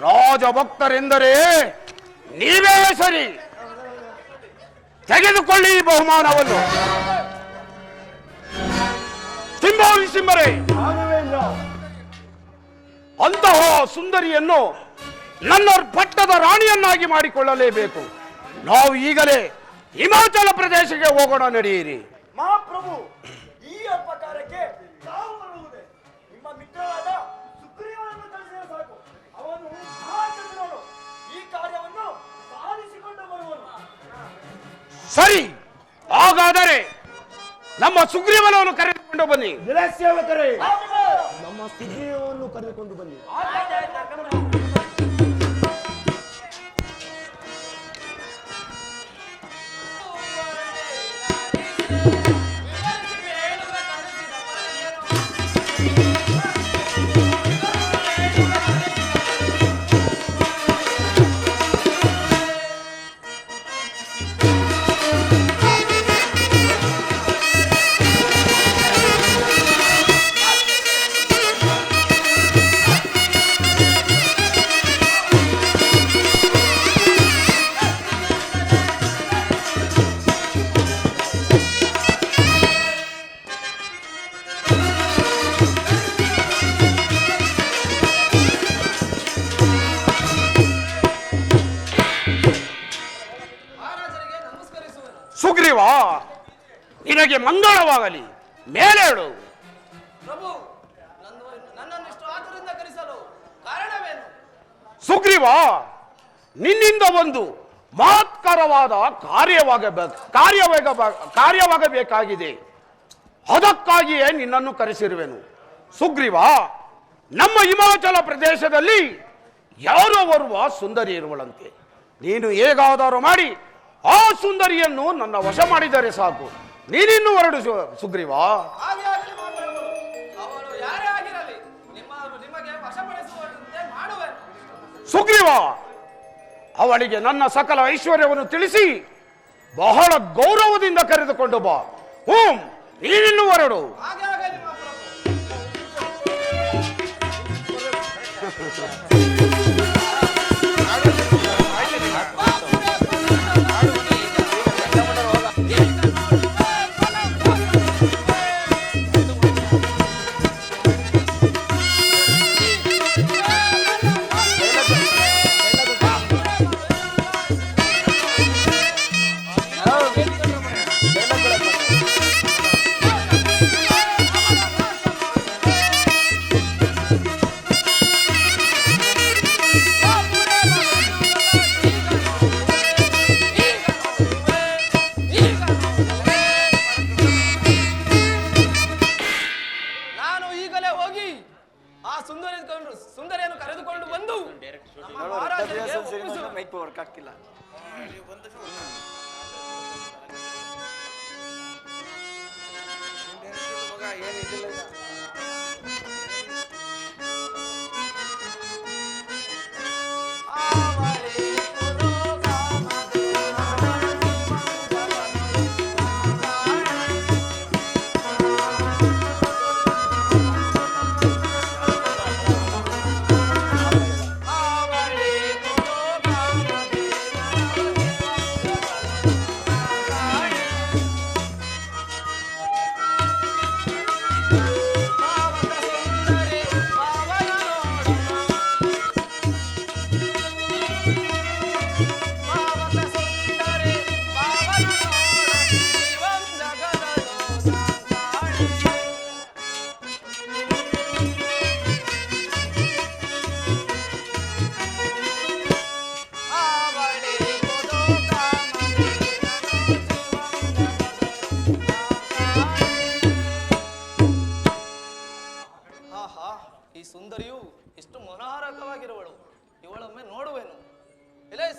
ರಾಜಭಕ್ತರೆಂದರೆ ನೀವೇ ಸರಿ. ತೆಗೆದುಕೊಳ್ಳಿ ಈ ಬಹುಮಾನವನ್ನು. ಸಿಂಬೋಳಿ ಸಿಂಹರೇ, ದಾನವೇಂದ್ರ, ಅಂತಹ ಸುಂದರಿಯನ್ನು ನನ್ನ ಪಟ್ಟದ ರಾಣಿಯನ್ನಾಗಿ ಮಾಡಿಕೊಳ್ಳಲೇಬೇಕು. ನಾವು ಈಗಲೇ ಹಿಮಾಚಲ ಪ್ರದೇಶಕ್ಕೆ ಹೋಗೋಣ, ನಡೆಯಿರಿ. ಮಹಾಪ್ರಭು, ಈ ಅಪಕಾರಕ್ಕೆ ನಾವು ಬರುವುದೇ. ನಿಮ್ಮ ಮಿತ್ರರಾದ ಸುಗ್ರೀವನನ್ನು ಕಳಿಸಿದರೆ ಸಾಕು. ಅವನು ಮಹಾಚಂದ್ರನು ಈ ಕಾರ್ಯವನ್ನು ಸಾಧಿಸಿಕೊಂಡು ಬರುವನು. ಸರಿ, ಹಾಗಾದರೆ ನಮ್ಮ ಸುಗ್ರೀವನನ್ನು ಕರೆದುಕೊಂಡು ಬನ್ನಿ. ಎಲೆ ಸೇವಕರೇ, ನಮ್ಮ ಸುಗ್ರೀವನನ್ನು ಕರೆದುಕೊಂಡು ಬನ್ನಿ. ಸುಗ್ರೀವ, ನಿನಗೆ ಮಂಗಳವಾಗಲಿ. ಮೇಲೇಳು. ಪ್ರಭು, ನನ್ನನ್ನು ಇಷ್ಟು ಆತುರದಿಂದ ಕರೆಸಲು ಕಾರಣವೇನು? ಸುಗ್ರೀವ, ನಿನ್ನಿಂದ ಒಂದು ಮಹತ್ಕರವಾದ ಕಾರ್ಯವಾಗಬೇಕಾಗಿದೆ. ಅದಕ್ಕಾಗಿಯೇ ನಿನ್ನನ್ನು ಕರೆಸಿರುವೆನು. ಸುಗ್ರೀವ, ನಮ್ಮ ಹಿಮಾಚಲ ಪ್ರದೇಶದಲ್ಲಿ ಯಾರೋ ಓರ್ವ ಸುಂದರಿ ಇರುವಳಂತೆ. ನೀನು ಹೇಗಾದರೂ ಮಾಡಿ ಆ ಸುಂದರಿಯನ್ನು ನನ್ನ ವಶ ಮಾಡಿದರೆ ಸಾಕು. ನೀನಿನ್ನು ಹೊರಡು ಸುಗ್ರೀವ. ಹಾಗೆ ಆಗಲಿ ಮಹಾಪ್ರಭು. ಅವಳು ಯಾರೇ ಆಗಿರಲಿ ನಿಮಗೆ ವಶಪಡಿಸುವಂತೆ ಮಾಡುವೆ. ಸುಗ್ರೀವ, ಅವಳಿಗೆ ನನ್ನ ಸಕಲ ಐಶ್ವರ್ಯವನ್ನು ತಿಳಿಸಿ ಬಹಳ ಗೌರವದಿಂದ ಕರೆದುಕೊಂಡು ಬಾ. ನೀನಿನ್ನು ಹೊರಡು. ಹಾಗೆ ಆಗಲಿ ಮಹಾಪ್ರಭು. ಸುಂದರಿಯನ್ನು ಕರೆದುಕೊಂಡು ಬಂದು ನಮ್ಮ ಮಹಾರಾಜರಿಗೆ ಒಪ್ಪಿಸು.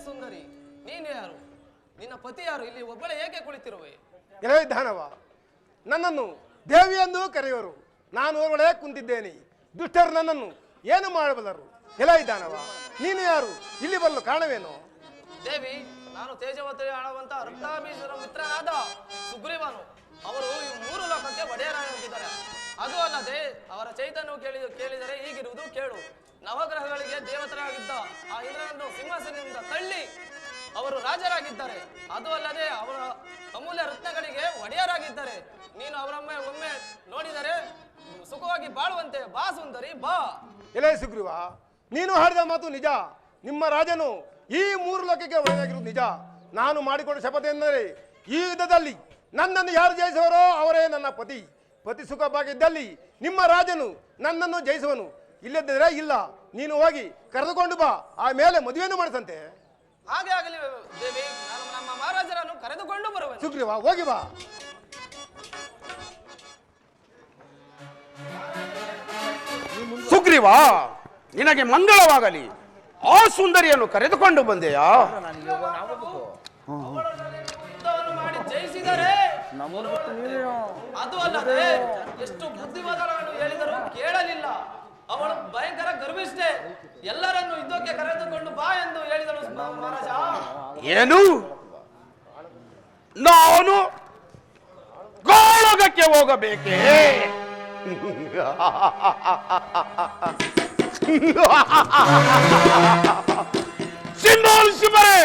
ಸುಂದರಿ, ನೀನು ಯಾರು? ನಿನ್ನ ಪತಿ ಯಾರು? ಇಲ್ಲಿ ಒಬ್ಬಳೆ ಏಕೆ ಕುಳಿತಿರುವೆ? ಎಲೇ ದಾನವ, ನನ್ನನ್ನು ದೇವಿ ಎಂದು ಕರೆಯುವರು. ನಾನು ಒಳಗಡೆ ಕುಂತಿದ್ದೇನೆ. ದುಷ್ಟರು ನನ್ನನ್ನು ಏನು ಮಾಡಬಲ್ಲರು? ಎಲೇ ದಾನವ, ನೀನು ಯಾರು? ಇಲ್ಲಿ ಬರಲು ಕಾರಣವೇನು? ದೇವಿ, ನಾನು ತೇಜವತಿ ಆಳುವಂತ ರಕ್ತಾಭೀಷರ ಮಿತ್ರನಾದ ಸುಗ್ರೀವನು. ಅವರು ಈ 3 ಲೋಕಕ್ಕೆ ಒಡೆಯರಾಗಿದ್ದಾರೆ. ಅದು ಅಲ್ಲದೆ ಅವರ ಚೈತನ್ಯವು ಕೇಳಿದರೆ ಹೀಗಿರುವುದು ಕೇಳು. ನವಗ್ರಹಗಳಿಗೆ ದೇವತರಾಗಿದ್ದ ಆ ಇಂದ್ರನನ್ನು ಸಿಂಹಾಸನದಿಂದ ತಳ್ಳಿ ಅವರು ರಾಜರಾಗಿದ್ದಾರೆ. ಅದು ಅಲ್ಲದೆ ಅವರ ಅಮೂಲ್ಯ ರತ್ನಗಳಿಗೆ ಒಡೆಯರಾಗಿದ್ದಾರೆ. ನೀನು ಅವರೊಮ್ಮೆ ನೋಡಿದರೆ ಸುಖವಾಗಿ ಬಾಳುವಂತೆ. ಬಾ ಸುಂದರಿ, ಬಾ. ಎಲೇ ಸುಗ್ರೀವ, ನೀನು ಹಾಡಿದ ಮಾತು ನಿಜ. ನಿಮ್ಮ ರಾಜನು ಈ 3 ಲೋಕಕ್ಕೆ ಒಡೆಯಾಗಿರುವುದು ನಿಜ. ನಾನು ಮಾಡಿಕೊಂಡ ಶಪಥ ಎಂದರೆ ಈ ಯುದ್ಧದಲ್ಲಿ ನನ್ನನ್ನು ಯಾರು ಜಯಿಸುವರೋ ಅವರೇ ನನ್ನ ಪತಿ. ಪತಿ ಸುಖವಾಗಿದ್ದಲ್ಲಿ ನಿಮ್ಮ ರಾಜನು ನನ್ನನ್ನು ಜಯಿಸುವನು. ಇಲ್ಲದಿದ್ದರೆ ಇಲ್ಲ. ನೀನು ಹೋಗಿ ಕರೆದುಕೊಂಡು ಬಾ, ಆಮೇಲೆ ಮದುವೆಯನ್ನು ಮಾಡಿಸಂತೆ. ಹಾಗೆ ಆಗಲಿ ದೇವಿ, ನಾನು ನಮ್ಮ ಮಹಾರಾಜರನ್ನು ಕರೆದುಕೊಂಡು ಬರುವೆ. ಸುಗ್ರೀವ, ಹೋಗಿ ಬಾ. ಸುಗ್ರೀವ, ನಿನಗೆ ಮಂಗಳವಾಗಲಿ. ಆ ಸುಂದರಿಯನ್ನು ಕರೆದುಕೊಂಡು ಬಂದೆಯಾ? ಯುದ್ಧವನ್ನು ಮಾಡಿ ಜಯಿಸಿದರೆ ಅದು ಅಲ್ಲದೆ ಎಷ್ಟು ಬುದ್ಧಿವಾದಗಳನ್ನು ಹೇಳಿದರೂ ಕೇಳಲಿಲ್ಲ. ಅವಳು ಭಯಂಕರ ಗರ್ವಿಷ್ಠೆ. ಎಲ್ಲರನ್ನು ಯುದ್ಧಕ್ಕೆ ಕರೆದುಕೊಂಡು ಬಾ ಎಂದು ಹೇಳಿದಳು ಮಹಾರಾಜ. ಏನು? ನಾನು ಗೋಳಗಕ್ಕೆ ಹೋಗಬೇಕೇ? ಸಿಂಹಾಲಿಸಿಬರೆ,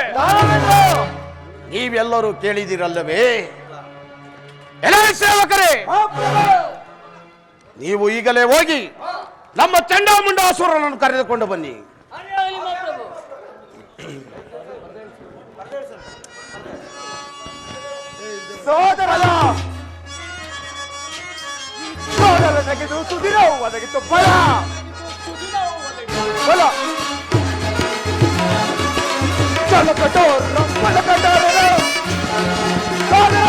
ನೀವೆಲ್ಲರೂ ಕೇಳಿದಿರಲ್ಲವೇ? ಎಲೇ ಸೇವಕರೇ, ನೀವು ಈಗಲೇ ಹೋಗಿ ನಮ್ಮ ಚಂಡಾಮುಂಡಾಸುರನನ್ನು ಕರೆದುಕೊಂಡು ಬನ್ನಿ. ಸೋದರ ತೆಗೆದು ಸುದಿರವು ಒದಗಿತ್ತು ಫಲ ಫಲ ಚಲಕಟೋರಂ ಫಲಕಟೋರಂ ಸೋದರ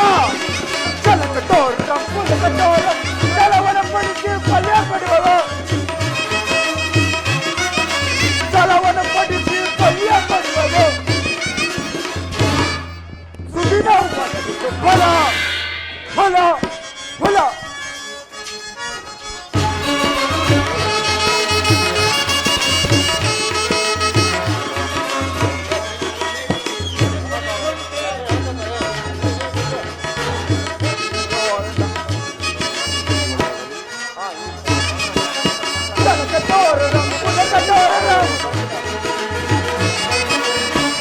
ಚಲಕಟೋರಂ ಫಲಕಟೋರಂ ಜಲವನ ಪಡಿಸಿ ಫಲ ಪಡೆಯುವ ಜಲವನ ಪಡಿಸಿ ಫಲ ಪಡೆಯುವ ಸುದಿರವು ಒದಗಿತ್ತು ಫಲ ಫಲ ಫಲ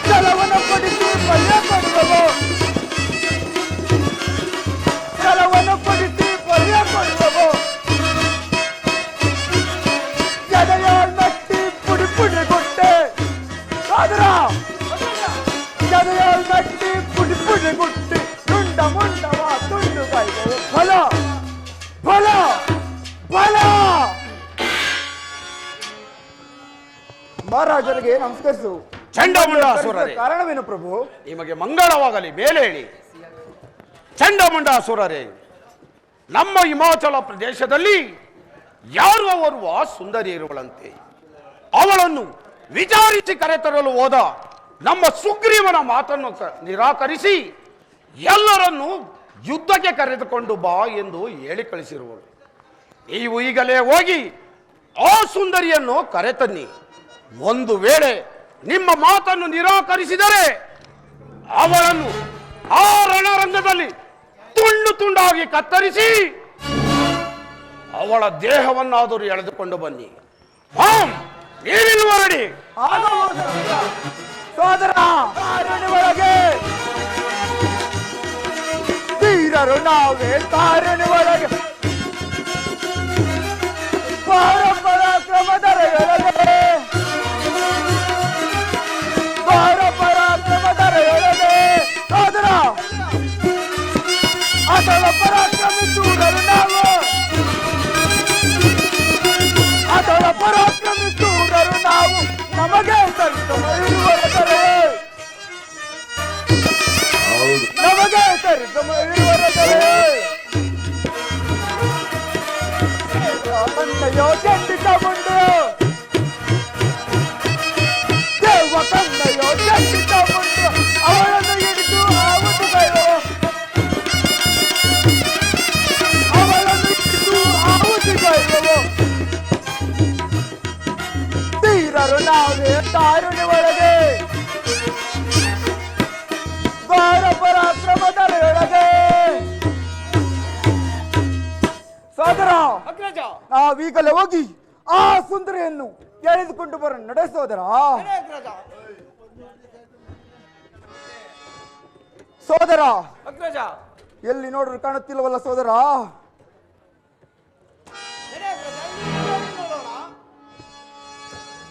ಜಲವನ್ನು ಪಡಿಸಿ ಫಲ ಪಡೆಯುವ ಜಲವನ್ನು ಪಡಿಸಿ ಫಲ ಪಡೆಯುವ ಜದಯಾಳ್ ಮಟ್ಟಿ ಪುಡಿ ಪುಡಿ ಗುಟ್ಟೆ ಸಾದರ ಜದಯಾಳ್ ಮಟ್ಟಿ ಪುಡಿ ಪುಡಿ ಗುಟ್ಟಿ ತುಂಡ ಮುಂಡವ ತುಂಡು ಕಾಯ್ದವು ಫಲ ಫಲ ಫಲ. ಮಹಾರಾಜರಿಗೆ ನಮಸ್ಕರಿಸು. ಚಂಡಮುಂಡಾಸುರರೇ, ಕಾರಣವೇನು ಪ್ರಭು? ನಿಮಗೆ ಮಂಗಳವಾಗಲಿ. ಮೇಲೆ ಹೇಳಿ. ಚಂಡಮುಂಡಾಸುರರೇ, ನಮ್ಮ ಹಿಮಾಚಲ ಪ್ರದೇಶದಲ್ಲಿ ಯಾರು ಓರ್ವ ಸುಂದರಿ ಇರುವಳಂತೆ. ಅವಳನ್ನು ವಿಚಾರಿಸಿ ಕರೆತರಲು ಹೋದ ನಮ್ಮ ಸುಗ್ರೀವನ ಮಾತನ್ನು ನಿರಾಕರಿಸಿ ಎಲ್ಲರನ್ನೂ ಯುದ್ಧಕ್ಕೆ ಕರೆದುಕೊಂಡು ಬಾ ಎಂದು ಹೇಳಿ ಕಳಿಸಿರುವಳು. ನೀವು ಈಗಲೇ ಹೋಗಿ ಆ ಸುಂದರಿಯನ್ನು ಕರೆತನ್ನಿ. ಒಂದು ವೇಳೆ ನಿಮ್ಮ ಮಾತನ್ನು ನಿರಾಕರಿಸಿದರೆ ಅವಳನ್ನು ಆ ರಣರಂಗದಲ್ಲಿ ತುಂಡು ತುಂಡಾಗಿ ಕತ್ತರಿಸಿ ಅವಳ ದೇಹವನ್ನಾದರೂ ಎಳೆದುಕೊಂಡು ಬನ್ನಿ. ನೀವಿಲ್ಲಿ ಹೊರಡಿ. ಸೋದರ ಒಳಗೆ ತೀರರು ನಾವೇ ತಾರಣಿ ಒಳಗೆ ಪರಾಕ್ರಮದರೆಯೊಳಗೆ ಪರಾಕ್ರಮದರೆಯೊಳಗೆ ಸೋದರ ಅಸಲ ಪರಾಕ್ರಮಿಸೂರರು ನಾವು ಅಸಲ ಪರಾಕ್ರಮಿಸೂರರು ನಾವು ನಮಗೆ ಸಂತಮ ಇರುವರೆ ನಮಗೆ ಸಂತಮ ಇರುವರೆ ಕನ್ನಯ್ಯೋ ಚಂಡಿಕ ಮುಂಡು ದೇವ ಕನ್ನಯ್ಯೋ ಚಂಡಿಕ ನಾವೀಗಲೇ ಹೋಗಿ ಆ ಸುಂದರಿಯನ್ನು ಎಳೆದುಕೊಂಡು ಬರೋಣ. ನಡೆ ಸೋದರ. ಸೋದರ ಅಗ್ರಜ ಎಲ್ಲಿ ನೋಡ್ರು ಕಾಣುತ್ತಿಲ್ಲವಲ್ಲ ಸೋದರ?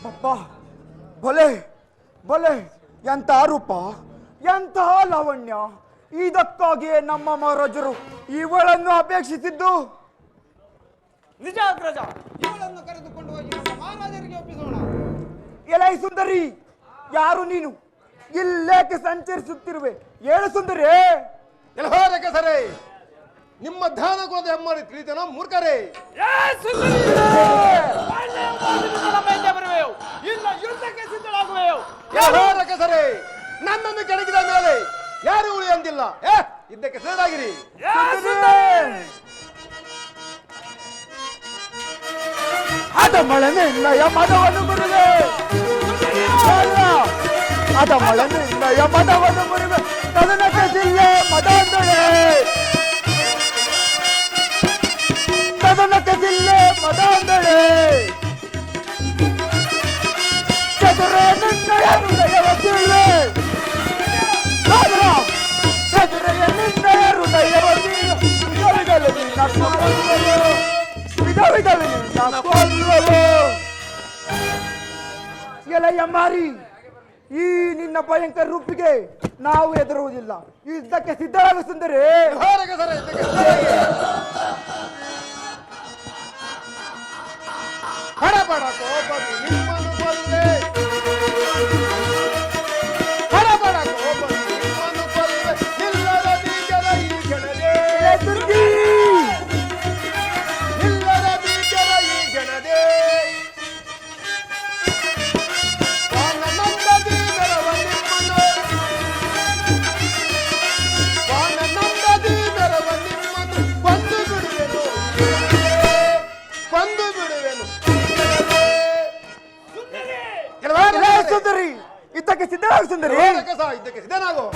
ಅಪ್ಪ ಬಲೆ ಬಲೆ, ಎಂತ ರೂಪ, ಎಂತಹ ಲಾವಣ್ಯ! ಇದಕ್ಕಾಗಿಯೇ ನಮ್ಮ ಮಹಾರಾಜರು ಇವಳನ್ನು ಅಪೇಕ್ಷಿಸಿದ್ದು. ನಿಜ ಅಗ್ರಜ, ಇವಳನ್ನು ಕರೆದುಕೊಂಡು ಹೋಗಿ ನಮ್ಮ ಮಹಾರಾಜರಿಗೆ ಒಪ್ಪಿಸೋಣ. ಎಲೈ ಸುಂದರಿ, ಯಾರು ನೀನು? ಇಲ್ಲೇಕೆ ಸಂಚರಿಸುತ್ತಿರುವೆ? ಹೇಳು ಸುಂದರಿ. ಎಲ್ಲೋರಕ್ಕೆ ಸರಿ, ನಿಮ್ಮ ಧ್ಯಾನಗೋದ ಹೆಮ್ಮರಿ ತಿಳಿತೇನೋ ಮೂರ್ಖರೇ? ಬರುವೆವು, ಇಲ್ಲ ಯುದ್ಧಕ್ಕೆ ಸಿದ್ಧರಾಗುವೆವು. ಎಲ್ಲೋರಕ್ಕೆ ಸರಿ, ನನ್ನನ್ನು ಕೆಣಕಿದ ಮೇಲೆ ಯಾರು ಉಳಿ ಅಂದಿಲ್ಲ. ಇದ್ದಕ್ಕೆ ಸಿದ್ಧರಾಗಿರಿ. ಅದ ಮಳೆ ನಿನ್ನಯ ಮದವನ್ನು ಮುರಿವೆ, ಅದ ಮಳೆ ನಿನ್ನಯ ಮದವನ್ನು ಮುರಿವೆ, ಕದನಕ್ಕೆ ಜಿಲ್ಲೆ ಮದಾಂಧಳೆ, ಕದನಕ್ಕೆ ಜಿಲ್ಲೆ ಮದಾಂಧಳೆ, ಚದುರ ನಿನ್ನಯ ಹೃದಯವ ಜಿಲ್ಲೆ, ಚದುರೆಯ ನಿನ್ನಯ ಹೃದಯವ ವಿಧವಿಧಲು ನಿನ್ನ ಕೊಲ್ಲಲು, ವಿಧವಿಧಲು ನಿನ್ನ ಕೊಲ್ಲಲು. ಎಲೆಯ ಮಾರಿ, ಈ ನಿನ್ನ ಭಯಂಕರ ರೂಪಿಗೆ ನಾವು ಹೆದರುವುದಿಲ್ಲ. ಯುದ್ಧಕ್ಕೆ ಸಿದ್ಧರಾಗ ಸುಂದರಿ. ಹಡಬಡ ಕೋಪದಿ ನಿಮ್ಮನ್ನು ಕೊಲ್ಲುವೆ, ಹಡಬಡ ಕೋಪದಿ ನಿಮ್ಮನ್ನು ಕೊಲ್ಲುವೆ, ನಿಲ್ಲದ ಬೀಜದ ಈ ಕ್ಷಣದೇ, ನಿಲ್ಲದ ಬೀಜದ ಈ ಕ್ಷಣದೇ, ವಾನನಂದದಿ ಬೆರವ ನಿಮ್ಮನ್ನು, ವಾನನಂದದಿ ಬೆರವ ನಿಮ್ಮನ್ನು ಕೊಂದು ಬಿಡುವೆನು, ಕೊಂದು ಬಿಡುವೆನು. ಸುಂದರಿ, ಇದಕ್ಕೆ ಸಿದ್ಧರಾಗ ಸುಂದರಿ. ಇದಕ್ಕೆ ಸಿದ್ಧನಾಗೋ.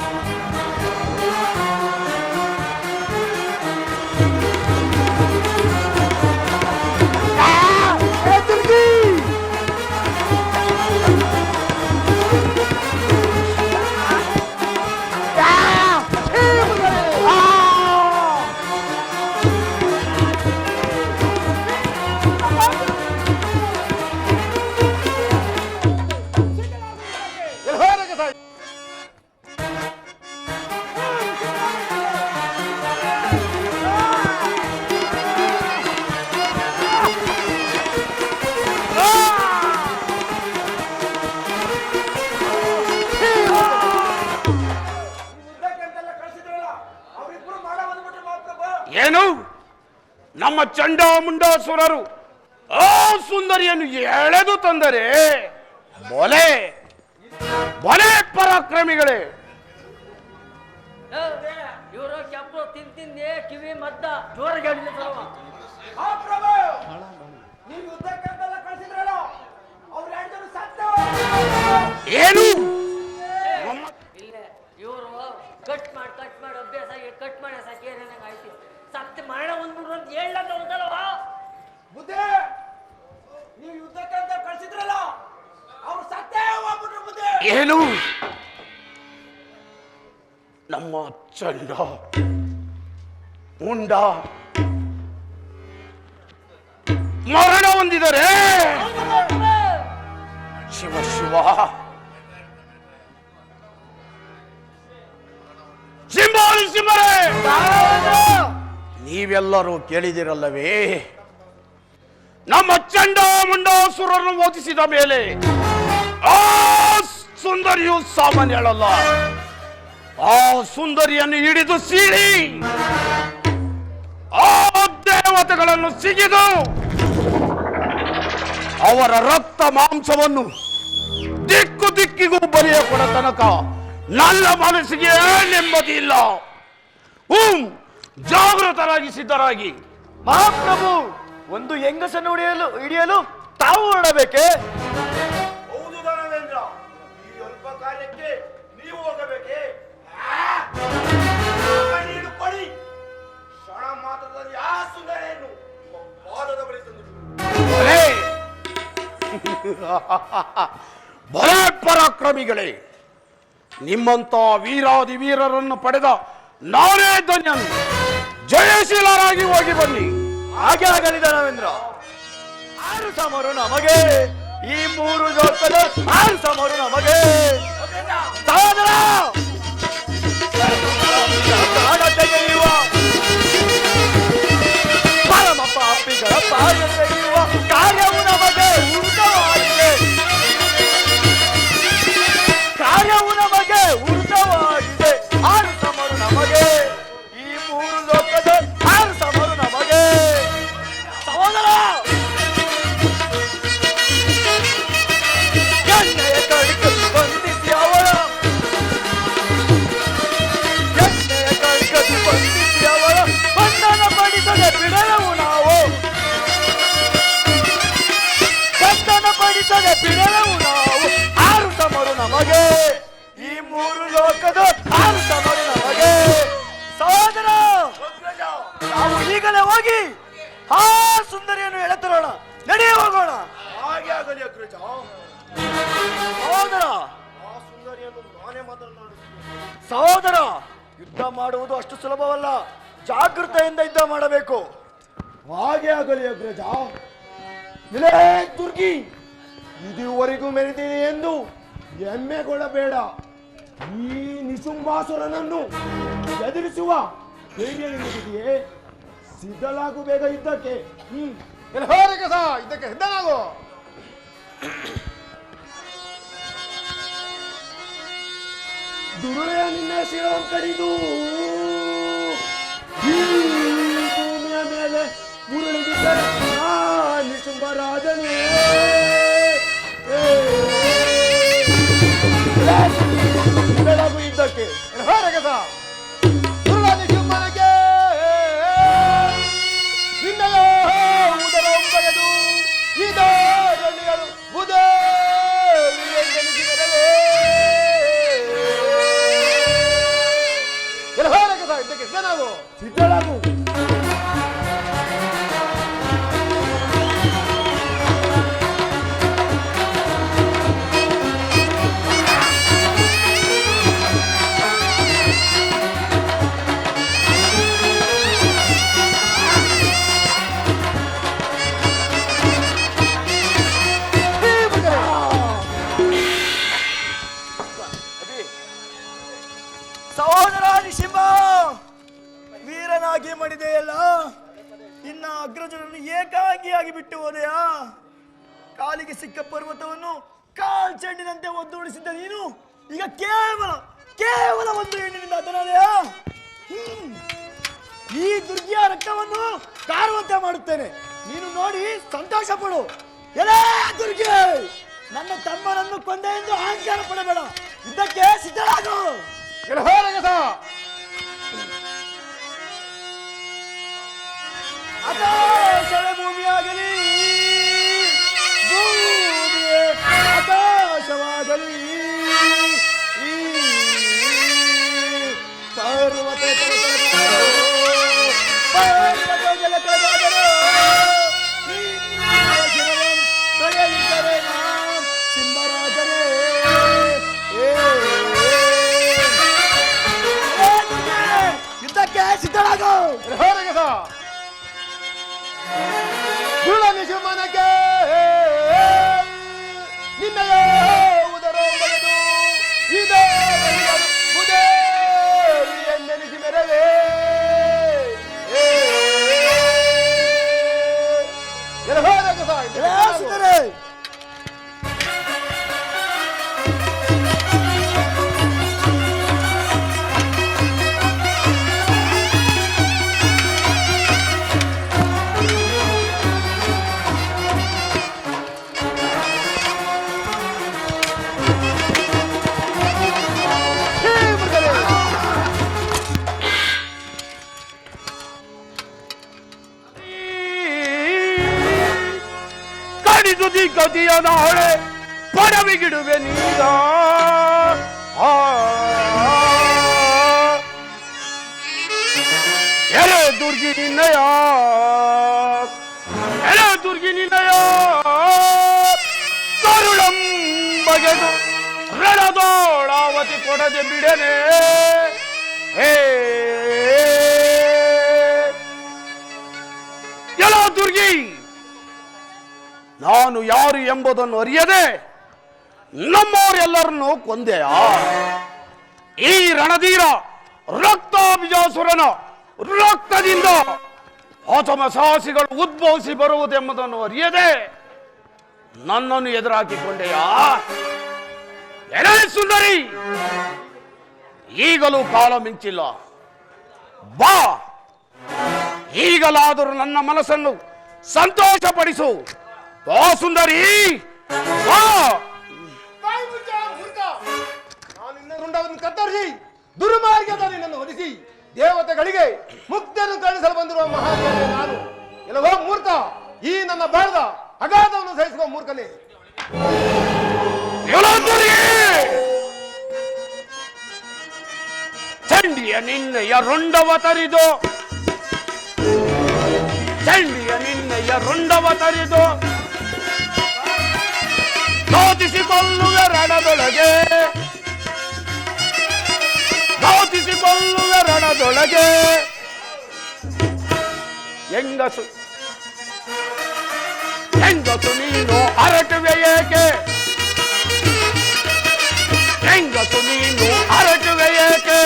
ಏನು? ನಮ್ಮ ಚಂಡಾಮುಂಡಾಸುರರು ಆ ಸುಂದರಿಯನ್ನು ಎಳೆದು ತಂದರೆ ಬೊಲೆ ಬೊಲೆ ಪರಾಕ್ರಮಿಗಳೇ. ಇವರು ಕೆಂಪು ತಿಂದೆ ಕಿವಿ ಮದ್ದ ಜೋರಾಗಿ ನೀವು ಯುದ್ಧಕ್ಕೆಂತೆಲ್ಲ ಕಳಿಸಿದ್ರಲ್ಲ, ಅವ್ರು ಎರಡು ಸತ್ತ. ಏನು? ಇಲ್ಲ, ಇವರು ಕಟ್ ಮಾಡಿ ಅಭ್ಯಾಸ ಕಟ್ ಮಾಡಿ ಸಾಕಿ ಆಯ್ತು. ಸತ್ಯ ಮರಣ ಒಂದ್ಬಿಡ್ರು ಅಂತ ಹೇಳಲ್ಲ ಹೋದಲ್ವ ಬುದ್ಧಿ. ನೀವು ಯುದ್ಧಕ್ಕೆಂತ ಕಳಿಸಿದ್ರಲ್ಲ, ಅವ್ರು ಸತ್ತೇ ಹೋಗ್ಬಿಟ್ರು ಬುದ್ಧಿ. ಏನು? ನಮ್ಮ ಚಂಡ ಮುಂಡ ಮರಣ ಹೊಂದಿದರೆ ಶಿವ ಶಿವ ಸಿಂಬರೆ, ನೀವೆಲ್ಲರೂ ಕೇಳಿದಿರಲ್ಲವೇ? ನಮ್ಮ ಚಂಡಾಮುಂಡಾಸುರರನ್ನು ಓದಿಸಿದ ಮೇಲೆ ಆ ಸುಂದರಿಯು ಸಾಮಾನ್ಯಳಲ್ಲ. ಆ ಸುಂದರಿಯನ್ನು ಹಿಡಿದು ಸೀಳಿ ಆ ದೇವತೆಗಳನ್ನು ಸಿಗಿದು ಅವರ ರಕ್ತ ಮಾಂಸವನ್ನು ದಿಕ್ಕು ದಿಕ್ಕಿಗೂ ಬಲಿಯ ಕೊಡ ತನಕ ನನ್ನ ಮನಸ್ಸಿಗೆ ನೆಮ್ಮದಿ ಇಲ್ಲ. ಜಾಗೃತರಾಗಿ ಸಿದ್ಧರಾಗಿ. ಮಹಾಪ್ರಭು, ಒಂದು ಹೆಂಗಸನ್ನು ಹಿಡಿಯಲು ತಾವು ಹೊರಡಬೇಕೆ? ಹೌದು ದಾನವೇಂದ್ರ, ಈ ಅಲ್ಪ ಕಾರ್ಯಕ್ಕೆ ನೀವು ಹೋಗಬೇಕೆ? ನೀನು ಕೊಡಿ. ಕ್ಷಣ ಮಾತ್ರದಲ್ಲಿ ಆ ಸುಂದರಿಯನ್ನು ಪಾದದ ಬಳಿ ತಂದು ಭಲೇ ಪರಾಕ್ರಮಿಗಳೇ, ನಿಮ್ಮಂತ ವೀರಾದಿ ವೀರರನ್ನು ಪಡೆದ ನಾನೇ ಧನ್ಯನು. ಜಯಶೀಲರಾಗಿ ಹೋಗಿ ಬನ್ನಿ. ಹಾಗೆ ಆಗಲಿದ ನಾವೇಂದ್ರ. 6 ಸಮರು ನಮಗೆ, ಈ 3 ಲೋಕದ 6 ಸಮರು ನಮಗೆ. ಸಹೋದರ ಪ್ರಾಣ ತೆಗೆಯುವ ಪರಮ ಪಾಪಿಗಳ ಪ್ರಾಣ ತೆಗೆಯುವ ಕಾರ್ಯವು ನಮಗೆ ಉಚಿತವಾಗಿದೆ. ಕಾರ್ಯವು ನಮಗೆ ಉಚಿತವಾಗಿದೆ. 6 ಸಮರು ನಮಗೆ, ಈ 3 ಲೋಕದ 6 ಸಮರು ನಮಗೆ. ಸಹೋದರ ಎಣ್ಣೆಯ ಕಡಿಕಲು ಬಂಧಿಸಿ ಅವಳ, ಎಣ್ಣೆಯ ಕಡಿಕಲು ಬಂಧಿಸಿ ಅವಳ ಬಂಧನ ಪಡಿಸದೆ ಬಿಡಲವು ನಾವು, ಬಂಧನ ಪಡಿಸದೆ ಬಿಡಲವು ನಾವು. 6 ಸಮರು ನಮಗೆ, ಈ 3 ಲೋಕದ 6 ಸಮರು ನಮಗೆ. ಸಹೋದರ ನಾವು ಈಗಲೇ ಹೋಗಿ ಆ ಸುಂದರಿಯನ್ನು ಎಳೆತರೋಣ. ನಡೆಯ ಹೋಗೋಣ. ಹಾಗೆ ಆಗಲಿ ಅಗ್ರಜ. ಸಹೋದರ ಆ ಸುಂದರಿಯನ್ನು ನಾನೇ ಮಾತನಾಡುತ್ತೇನೆ. ಸಹೋದರ, ಯುದ್ಧ ಮಾಡುವುದು ಅಷ್ಟು ಸುಲಭವಲ್ಲ. ಜಾಗೃತೆಯಿಂದ ಯುದ್ಧ ಮಾಡಬೇಕು. ಹಾಗೆ ಆಗಲಿ ಅಗ್ರಜ. ಇಲೇ ದುರ್ಗಿ, ಇದುವರೆಗೂ ಮೆರೆದಿದೆ ಎಂದು ಹೆಮ್ಮೆಗೊಳ್ಳಬೇಡ. ಈ ನಿಶುಂಭಾಸುರನನ್ನು ಎದುರಿಸುವ ಧೈರ್ಯ ನಿನಗಿದೆಯೇ? ಸಿದ್ಧಲಾಗು ಬೇಗ ಯುದ್ಧಕ್ಕೆ. ಹೋರಿಗೆ ಸಹ ಇದಕ್ಕೆ ಸಿದ್ಧನಾಗು. ದುರುಳೆಯ ನಿನ್ನ ಶಿರವನ್ನು ಕಡಿದು ಈ ಭೂಮಿಯ ಮೇಲೆ ಉರುಳಿದಿದ್ದರೆ ನಿಶುಂಭ ರಾಜನೇ. ಬೆಳಗು ಯುದ್ಧಕ್ಕೆ. ಹೋರಿಗೆ ಸಹ ದುರ್ವಾದಿ ಸಿಂಹನಿಗೆ ನಿನ್ನಯ ಉದರ ಒಂಬೆಳೆದು ಇದೋ ಗಣ್ಯರು ಬುಧವಿಯೆಂದೆನಿಸಿದರವೇ. ಹೋರಿಗೆ ಸಹ ಇದಕ್ಕೆ ಸಿದ್ಧನಾಗು. ಸಿದ್ಧಳಾಗು. ಸಹೋದರ ನಿಶಿಂಬ, ವೀರನಾಗಿ ಮಾಡಿದೆಯಲ್ಲ, ಇನ್ನ ಅಗ್ರಜನನ್ನು ಏಕಾಂಗಿಯಾಗಿ ಬಿಟ್ಟು ಹೋದೆಯಾ? ಕಾಲಿಗೆ ಸಿಕ್ಕ ಪರ್ವತವನ್ನು ಕಾಲ್ಚೆಂಡಿನಂತೆ ಒದ್ದೋಡಿಸಿದ್ದ ನೀನು ಈಗ ಕೇವಲ ಒಂದು ಹೆಣ್ಣಿನಿಂದ ಹತನಾದೆಯಾ? ಈ ದುರ್ಗಿಯ ರಕ್ತವನ್ನು ಕಾರುವಂತೆ ಮಾಡುತ್ತೇನೆ. ನೀನು ನೋಡಿ ಸಂತೋಷ ಪಡು. ಎಲೇ ದುರ್ಗಿ, ನನ್ನ ತಮ್ಮನನ್ನು ಕೊಂದೆ ಎಂದು ಅಹಂಕಾರ ಪಡಬೇಡ. ಇದಕ್ಕೆ ಸಿದ್ಧರಾಗು. ಹೋರಿಗೆ ಸಹ ಆಕಾಶವೇ ಭೂಮಿಯಾಗಲಿ, ಭೂಮಿಯೇ ಆಕಾಶವಾಗಲಿ, ಈ ಪರ್ವತ ಜಲ ಕಳೆದಾದರೂ ತೊಳೆಯಿದ್ದರೆ ನಾಂ ಸಿಂಹರಾಜರೇ. ಯುದ್ಧಕ್ಕೆ ಸಿದ್ಧರಾಗು. ಹೋರಿಗೆ ಸಹ ದುರ್ವಾದಿ ಸಿಂಹನಿಗೆ ನಿನ್ನಯ ಉದರ ಒಂಬೆಳೆದು ಇದೋ ಗಣ್ಯರು ಬುಧವಿಯೆಂದೆನಿಸಿ ಮೆರವೇ. ಹೋರಿಗೆ ಸಹ ಇದಕ್ಕೆ ಸಿದ್ಧನಾಗು. ಕಡಿದುದಿ ಗದಿಯ ನಾಳೆ ಪಡವಿಗಿಡುವೆ ನೀಗ. ಎಲೆ ದುರ್ಗಿ ನಿನ್ನಯ, ಎಲೆ ದುರ್ಗಿ ನಿನ್ನಯ ಬಾಳಾವತಿ ಕೊಡದೆ ಬಿಡನೆ ಎಲ್ಲ ದುರ್ಗಿ, ನಾನು ಯಾರು ಎಂಬುದನ್ನು ಅರಿಯದೆ ನಮ್ಮವರೆಲ್ಲರನ್ನು ಕೊಂದೆಯ. ಈ ರಣಧೀರ ರಕ್ತಾಭಿಜಾಸುರನ ರಕ್ತದಿಂದ ಆತಮ ಸಾಹಸಿಗಳು ಉದ್ಭವಿಸಿ ಬರುವುದೆಂಬುದನ್ನು ಅರಿಯದೆ ನನ್ನನ್ನು ಎದುರಾಕಿಕೊಂಡೆಯಾ? ಎಲೆ ಸುಂದರಿ, ಈಗಲೂ ಕಾಲ ಮಿಂಚಿಲ್ಲ. ಬಾ, ಈಗಲಾದರೂ ನನ್ನ ಮನಸ್ಸನ್ನು ಸಂತೋಷಪಡಿಸು. ಬಾ ಸುಂದರಿ, ಬಾ. ನಾನು ನಿನ್ನ ರುಂಡವನ್ನು ಕತ್ತರಿಸಿ ದುರ್ಮಾರ್ಗದ ನಿನ್ನನ್ನು ಹೊದಿಸಿ ದೇವತೆಗಳಿಗೆ ಮುಕ್ತಿಯನ್ನು ಕಳಿಸಲು ಬಂದಿರುವ ಮಹಾತ್ಮ ನಾನು. ಎಲ್ಲವೋ ಮೂರ್ಖ, ಈ ನನ್ನ ಬಾಳದ ಅಗಾಧವನ್ನು ಸಹಿಸುವ ಮೂರ್ಖನೇ. ಚಂಡಿಯ ನಿನ್ನೆಯ ರುಂಡವ ತರಿದು, ಚಂಡಿಯ ನಿನ್ನೆಯ ರುಂಡವ ತರಿದು ಘಾತಿಸಿಕೊಳ್ಳುವೆ ರಣದೊಳಗೆ, ಘಾತಿಸಿಕೊಳ್ಳುವೆ ರಣದೊಳಗೆ. ಹೆಂಗಸು ಹೆಂಗಸು ನೀನು ಅರಟುವೆ ಏಕೆ, ಹೆಂಗಸು ನೀನು ಅರಟುವೆ ಏಕೆ.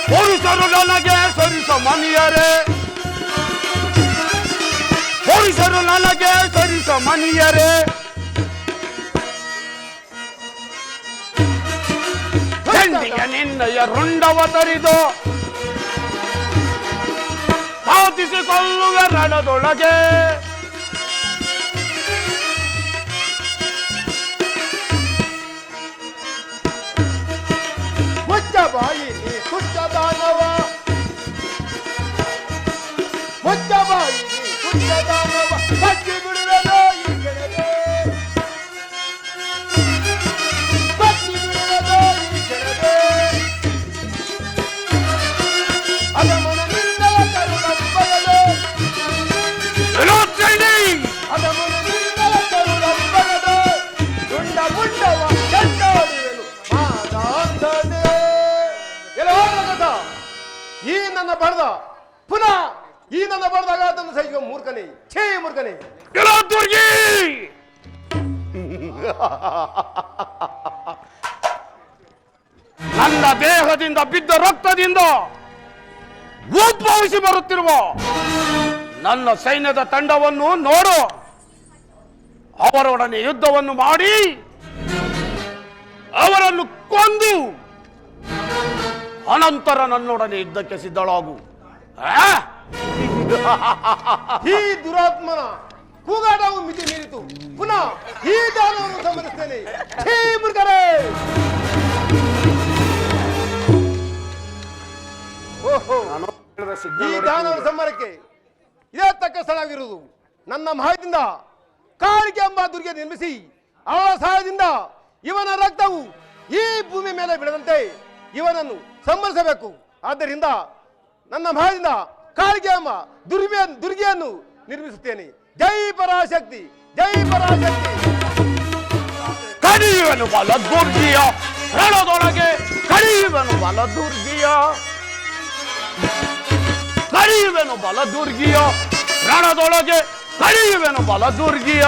ಪುರುಷರು ನನಗೆ ಸರಿಸ ಮನಿಯರೇ, ಪುರುಷರು ನನಗೆ ಸರಿಸ ಮನಿಯರೇ. ಚಂಡಿಯ ನಿನ್ನಯ ರುಂಡವ ತರಿದು ಸಾಧಿಸಿಕೊಳ್ಳುವೆ ರಣದೊಳಗೆ. ಮುಚ್ಚ ಬಾಯಿ ನೀ ತುಚ್ಚ ದಾನವ, ಮುಚ್ಚ ಬಾಯಿ ನೀ ತುಚ್ಚ ದಾನವ, ಕಚ್ಚಿ ಬಿಡುವೆನೋ ಈ ಕೆಳಗೆ, ಕಚ್ಚಿ ಬಿಡುವೆನೋ ಈ ಕೆಳಗೆ. ಅದಮನ ನಿನ್ನಲ ಕರುಣಂಬಗಲು, ಅದಮನ ನಿನ್ನಲ ಕರುಣಂಬಗಲು, ರುಂಡ ಮುಂಡವ ಚಂಡಾಡುವೆನು ಮಾದಾಂಧನೆ. ಎಲ್ಲೋ ರಗತ, ಈ ನನ್ನ ಬಡದ ಪುನಃ ಈ ನನ್ನ ಬಡದಾಗ ಅದನ್ನು ಸಹಿಸುವ ಮೂರ್ಖನೇ, ಛೇ ಮೂರ್ಖನೇ. ದುರ್ಗಿ, ನನ್ನ ದೇಹದಿಂದ ಬಿದ್ದ ರಕ್ತದಿಂದ ಉದ್ಭವಿಸಿ ಬರುತ್ತಿರುವ ನನ್ನ ಸೈನ್ಯದ ತಂಡವನ್ನು ನೋಡು. ಅವರೊಡನೆ ಯುದ್ಧವನ್ನು ಮಾಡಿ ಅವರನ್ನು ಕೊಂದು ಅನಂತರ ನನ್ನೊಡನೆ ಯುದ್ಧಕ್ಕೆ ಸಿದ್ಧಳಾಗು. ಈ ದುರಾತ್ಮನ ಕೂಗಾಟವು ಮಿತಿ ಮೀರಿತು. ಪುನಃ ಈ ದಾನವನ್ನು ಸಂಹರಿಸ್ತೇನೆ. ಛೇ ಮೂರ್ಖರೇ. ಓಹೋ, ಈ ದಾನವ ಸಂಹಾರಕ್ಕೆ ಇದೇ ತಕ್ಕ ಸ್ಥಳವಿರುವುದು. ನನ್ನ ಮಹಾಯದಿಂದ ಕಾಳಿಕೆ ಎಂಬ ದುರ್ಗೆ ನಿರ್ಮಿಸಿ ಅವಳ ಸಹಾಯದಿಂದ ಇವನ ರಕ್ತವು ಈ ಭೂಮಿ ಮೇಲೆ ಬಿಡದಂತೆ ಇವನನ್ನು ಸಂಹರಿಸಬೇಕು. ಆದ್ದರಿಂದ ನನ್ನ ಮಹಾಯದಿಂದ ಕಾಳಿಕೆ ಎಂಬ ದುರ್ಗೆಯನ್ನು ನಿರ್ಮಿಸುತ್ತೇನೆ. ಜೈ ಪರಾಶಕ್ತಿ, ಜೈ ಪರಾಶಕ್ತಿ. ಕಡಿಯುವನು ಬಲ ದುರ್ಗಿಯ ರಣದೊಳಗೆ, ಕಡಿಯುವನು ಬಲ ದುರ್ಗಿಯ, ಕಡಿಯುವೆನು ಬಲ ದುರ್ಗಿಯ ರಣದೊಳಗೆ, ಕಡಿಯುವೆನು ಬಲ ದುರ್ಗಿಯ.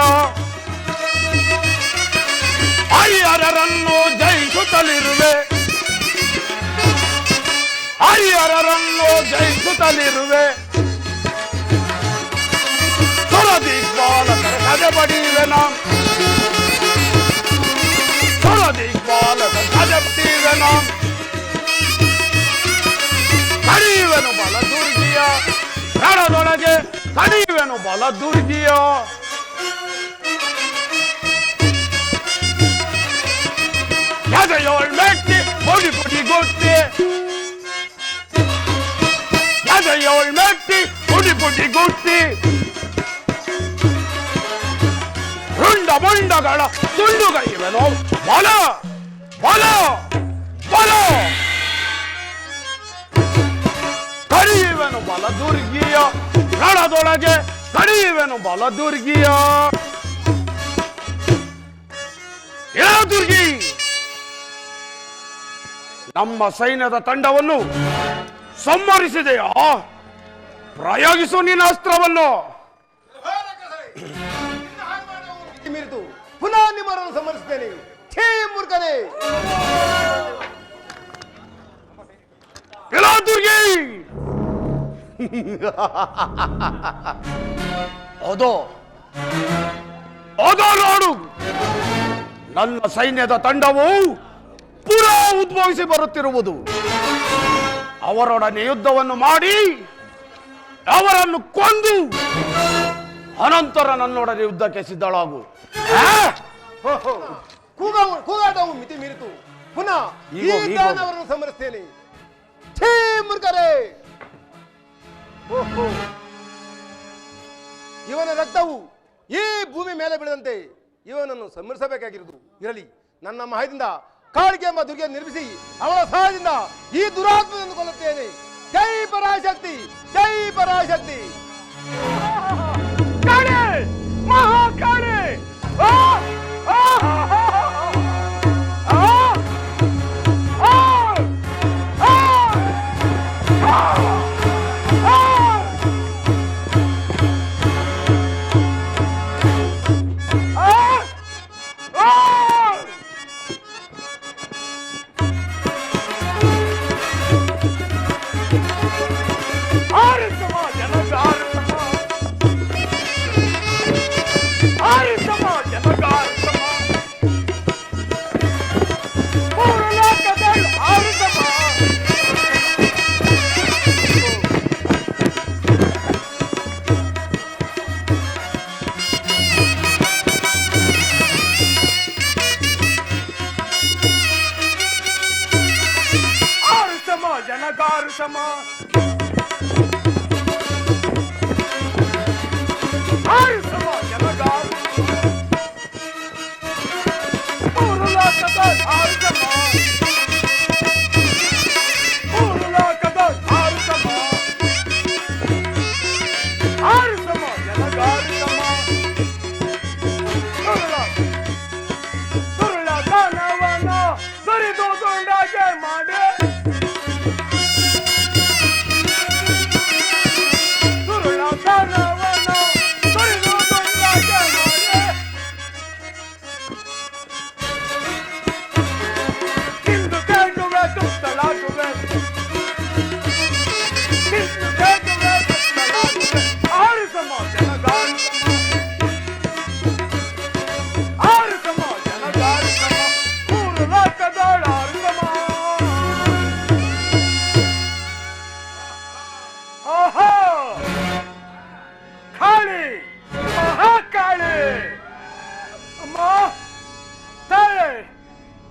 ಹರಿಹರರನ್ನು ಜಯಿಸುತ್ತಲಿರುವೆ, ಹರಿಹರರನ್ನು ಜಯಿಸುತ್ತಲಿರುವೆ. ಸುರದಿಗ್ಬಾಲಕರ ಕದೆ ಬಡಿಯುವೆನ, ಸುರದಿಗ್ಬಾಲಕರ ಕದೆ ಬಡಿಯುವೆನ. ಕಡಿಯುವೆನು ಬಲ ದುರ್ಗಿಯ ರಣದೊಳಗೆ, ಕಡಿಯುವೆನು ಬಲ ದುರ್ಗಿಯ. ಎದೆಯೋಳ್ ಮೆಟ್ಟಿ ಪುಡಿ ಪುಡಿ ಗುಟ್ಟಿ, ಎದೆಯೋಳ್ ಮೆಟ್ಟಿ ಪುಡಿ ಪುಡಿ ಗುಟ್ಟಿ. ರುಂಡ ಮುಂಡಗಳ ತುಂಡುಗೈವೆನು ಬಲ ಬಲ ಬಲ. ಕಡಿಯುವೆನು ಬಲ ದುರ್ಗಿಯ ರಣದೊಳಗೆ, ಕಡಿಯುವೆನು ಬಲ ದುರ್ಗಿಯ. ಏ ದುರ್ಗಿ, ನಮ್ಮ ಸೈನ್ಯದ ತಂಡವನ್ನು ಸಂಹರಿಸಿದೆಯಾ? ಪ್ರಯೋಗಿಸು ನಿನ್ನ ಅಸ್ತ್ರವನ್ನು. ಮೀರಿತು ಪುನಃ ನಿಮ್ಮನ್ನು ಸಮರಿಸುತ್ತೇನೆ. ಛೇ ಮೂರ್ಖನೇ! ಎಲ್ಲ ದುರ್ಗಿ, ಅದೋ ನೋಡು, ನನ್ನ ಸೈನ್ಯದ ತಂಡವು ಪುನಃ ಉದ್ಭವಿಸಿ ಬರುತ್ತಿರುವುದು. ಅವರೊಡನೆ ಯುದ್ಧವನ್ನು ಮಾಡಿ ಅವರನ್ನು ಕೊಂದು ಅನಂತರ ನನ್ನೊಡನೆ ಯುದ್ಧಕ್ಕೆ ಸಿದ್ಧಳಾಗು. ಕೂಗಾಟವು ಮಿತಿ ಮೀರಿತು. ಪುನಃ ಅವರನ್ನು ಸಮರಿಸ್ತೇನೆ. ಛೇ ಮೂರ್ಖರೇ! ಇವನ ರಕ್ತವು ಈ ಭೂಮಿ ಮೇಲೆ ಬೀಳದಂತೆ ಇವನನ್ನು ಸಂಹರಿಸಬೇಕಾಗಿರುವುದು. ಇರಲಿ, ನನ್ನ ಮಾಯದಿಂದ ಕಾಳಿಕೆ ಎಂಬ ದುರ್ಗೆ ನಿರ್ಮಿಸಿ ಅವಳ ಸಹಾಯದಿಂದ ಈ ದುರಾತ್ಮವನ್ನು ಕೊಲ್ಲುತ್ತೇನೆ. ಜೈ ಪರಾಶಕ್ತಿ, ಜೈ ಪರಾಶಕ್ತಿ! ಮಹಾಕಾಳಿ!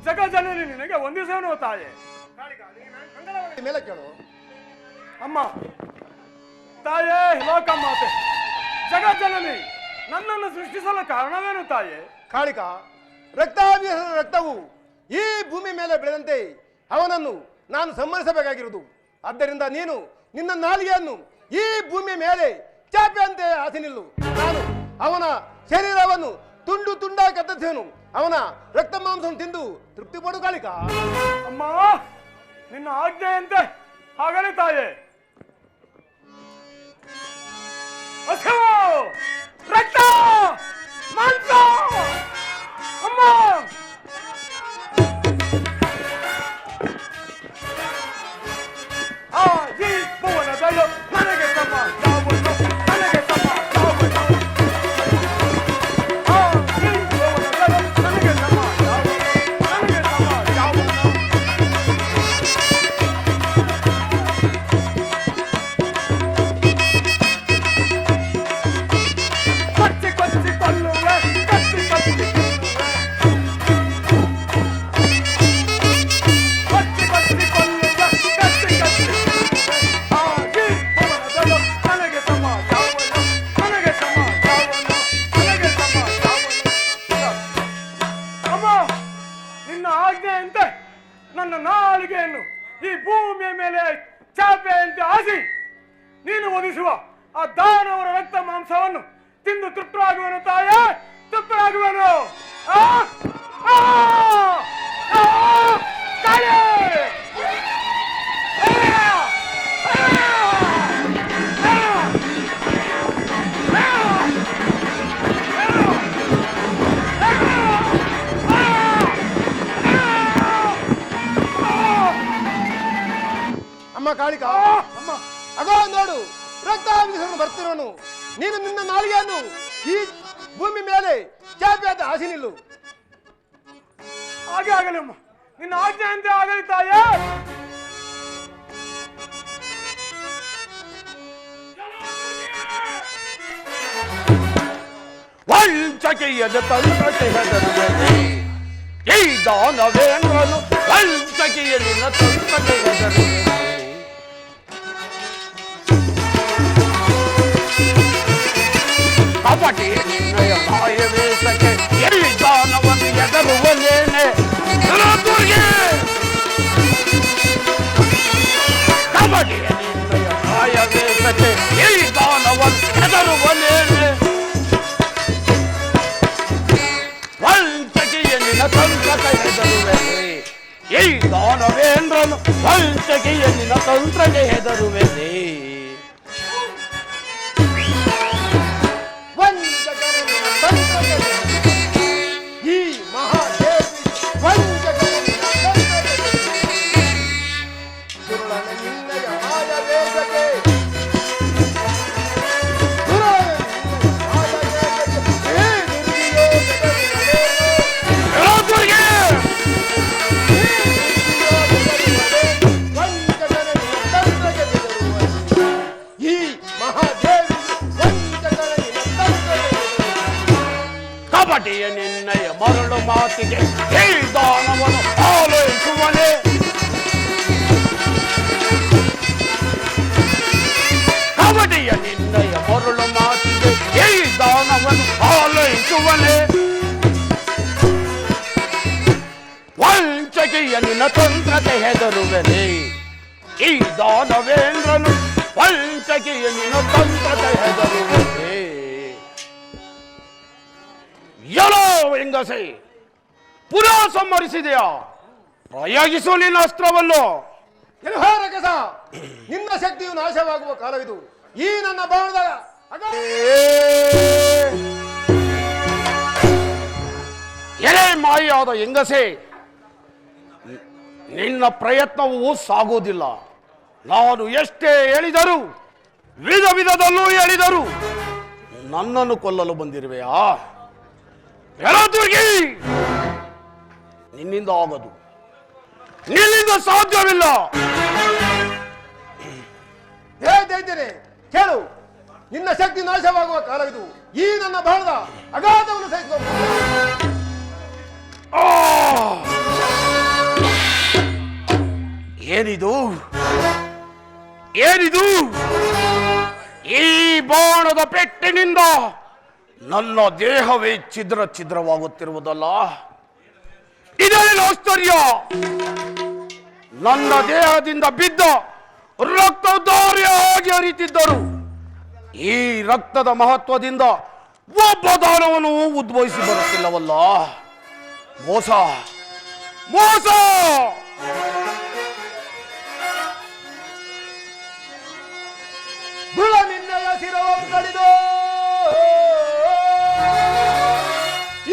ಜಗಜನನಿ ನಿನಗೆ ವಂದಿಸುವನು ತಾಯೆ. ಮೇಲೆ ಕೇಳು ಅಮ್ಮ, ತಾಯೇ ಲೋಕ ಮಾತೆ, ಜಗಜ್ಜನನಿ ನನ್ನನ್ನು ಸೃಷ್ಟಿಸಲು ಕಾರಣವೇನು ತಾಯೆ? ಕಾಳಿಕ, ರಕ್ತಾಭಿಷೇಕದ ರಕ್ತವು ಈ ಭೂಮಿ ಮೇಲೆ ಬೆಳೆದಂತೆ ಅವನನ್ನು ನಾನು ಸಂಹರಿಸಬೇಕಾಗಿರುವುದು. ಆದ್ದರಿಂದ ನೀನು ನಿನ್ನ ನಾಲಿಗೆಯನ್ನು ಈ ಭೂಮಿಯ ಮೇಲೆ ಚಾಪೆಯಂತೆ ಹಾಸಿ ನಿಲ್ಲು. ನಾನು ಅವನ ಶರೀರವನ್ನು ತುಂಡು ತುಂಡಾಗಿ ಕತ್ತರಿಸುವೆನು. ಅವನ ರಕ್ತ ಮಾಂಸವನ್ನು ತಿಂದು ತೃಪ್ತಿ ಪಡು ಕಾಳಿಕ. ಅಮ್ಮ, ನಿನ್ನ ಆಜ್ಞೆಯಂತೆ ಹಾಗಲೇ ತಾಯೆ. ರಕ್ತ ಮಾಂಸ ಅಮ್ಮ, ಈ ಭುವನದಲ್ಲೂ ನನಗೆ ಸಮ ಯಾವುದು, ನನಗೆ ಸಮ ಯಾವುದು, ಈ ಭುವನದಲ್ಲೂ ನನಗೆ ಸಮ ಯಾವುದು, ನನಗೆ ಸಮ ಯಾವುದು. ಕೊಚ್ಚಿ ಕೊಚ್ಚಿ ಕೊಲ್ಲುವೆ, ಕಚ್ಚಿ ಕಚ್ಚಿ ಕೊಚ್ಚಿ ಕೊಚ್ಚಿ ಕೊಲ್ಲುವೆ, ಕಚ್ಚಿ ಕಚ್ಚಿ ಆಗಿ ಭುವನದಲ್ಲೂ ನನಗೆ ಸಮ ಯಾವನು, ನನಗೆ ಸಮ ಯಾವನು, ನನಗೆ ಸಮ ಯಾವನು. ಅಮ್ಮ, ನಿನ್ನ ಆಜ್ಞೆಯಂತೆ ನನ್ನ ನಾಲಿಗೆಯನ್ನು ಈ ಭೂಮಿಯ ಮೇಲೆ ಚಾಪೆಯಂತೆ ಹಾಸಿ ನೀನು ಒದಿಸುವ ಆ ದಾನವರ ರಕ್ತ ಮಾಂಸವನ್ನು ತಿಂದು ತೃಪ್ತರಾಗುವನು ತಾಯೇ, ತೃಪ್ತರಾಗುವನು. ಅಮ್ಮ ಕಾಳಿಕಾ, ಅಮ್ಮ ಅಗೋ ನೋಡು, ರಕ್ತಾಭಿಷೇಕನು ಬರ್ತಿರೋನು. ನೀನು ನಿನ್ನ ನಾಲಿಗೆಯನ್ನು ಈ ಭೂಮಿ ಮೇಲೆ ಚಾಪಿಯಾದ ಆಸೆ ನಿಲ್ಲು. ಹಾಗೆ ಆಗಲಿ ಅಮ್ಮ, ನಿನ್ನ ಆಜ್ಞೆಯಂತೆ ಆಗಲಿ ತಾಯೇ. ವಂಚಕೆಯದ ತಂತ್ರಕ್ಕೆ ಹೆದರುವೆ, ಈ ದಾನವೇಂದ್ರನು ವಂಚಕೆಯ ನಿನ್ನ ತಂತ್ರಕ್ಕೆ ಹೆದರುವೆ. ಕಪಟಿ ನಿನ್ನಯ ಮಾಯವೇಶಕ್ಕೆ ಎಲ್ಲಿ ದಾನವನ್ನು ಎದರುವನೇನೆ. ಕಪಟಿಯ ನಿನ್ನಯ ಮಾಯವೇಶಕ್ಕೆ ಎಲ್ಲಿ ದಾನವನ್ನು ಎದರುವನೇನೆ. ವಂಚಕೆಯ ನಿನ್ನ ತಂತ್ರಕ್ಕೆ ಹೆದರುವೆ, ಈ ದಾನವೇಂದ್ರನು ವಂಚಕೆಯ ನಿನ್ನ ತಂತ್ರಕ್ಕೆ ಹೆದರುವೆ. ಈ ಮಹಾದೇವಿ ವಂಚಕನ ದುರುಳನ ನಿನ್ನಯ ಮಾಯವೇಶಕ್ಕೆ ಕಪಟಿಯ ನಿನ್ನಯ ಮರಳು ಮಾತಿಗೆ ಈ ದಾನವನ್ನು ಆಲೋಚಿಸುವನೆ. ಕಪಟಿಯ ನಿನ್ನಯ ಮರಳು ಮಾತಿಗೆ ಈ ದಾನವನ್ನು ಆಲೋಚಿಸುವನೆ. ವಂಚಕೆಯ ನಿನ್ನ ತಂತ್ರಕ್ಕೆ ಹೆದರುವನೆ, ಈ ದಾನವೇಂದ್ರನು ವಂಚಕೆಯ ನಿನ್ನ ತಂತ್ರಕ್ಕೆ ಹೆದರುವನೆ. ಎಲ್ಲೋ ಹೆಂಗಸೆ, ಪುನಃ ಸಂಹರಿಸಿದೆಯಾ? ಪ್ರಯೋಗಿಸು ನಿನ್ನ ಅಸ್ತ್ರವನ್ನು. ಕಸ, ನಿನ್ನ ಶಕ್ತಿಯು ನಾಶವಾಗುವ ಕಾಲವಿದು. ಈ ನನ್ನ ಬಾಣದ ಎಲೆ ಮಾಯಾದ ಹೆಂಗಸೆ, ನಿನ್ನ ಪ್ರಯತ್ನವೂ ಸಾಗುವುದಿಲ್ಲ. ನಾನು ಎಷ್ಟೇ ಹೇಳಿದರು, ವಿಧ ವಿಧದಲ್ಲೂ ಹೇಳಿದರು, ನನ್ನನ್ನು ಕೊಲ್ಲಲು ಬಂದಿರುವೆಯಾ? ದುರ್ಗಿ, ನಿನ್ನಿಂದ ಆಗದು, ನಿನ್ನಿಂದ ಸಾಧ್ಯವಿಲ್ಲ. ಹೇಳ್ತೇನೆ ಕೇಳು, ನಿನ್ನ ಶಕ್ತಿ ನಾಶವಾಗುವ ಕಾಲವಿದು. ಈ ನನ್ನ ಬಾಣದ ಅಗಾಧವನ್ನು ಸಹಿಸಿಕೊ. ಏನಿದು ಏನಿದು? ಈ ಬಾಣದ ಪೆಟ್ಟಿನಿಂದ ನನ್ನ ದೇಹವೇ ಛಿದ್ರ ಛಿದ್ರವಾಗುತ್ತಿರುವುದಲ್ಲ. ಇದೇನು ಆಶ್ಚರ್ಯ? ನನ್ನ ದೇಹದಿಂದ ಬಿದ್ದ ರಕ್ತ ಧಾರೆಯಾಗಿ ಹರಿತಿದ್ದರು. ಈ ರಕ್ತದ ಮಹತ್ವದಿಂದ ಒಬ್ಬ ದಾನವನು ಉದ್ಭವಿಸಿ ಬರುತ್ತಿಲ್ಲವಲ್ಲ. ಮೋಸ ಮೋಸ! ಬುಳ ನಿನ್ನಯ ಶಿರವನ್ನು ಕಡಿದು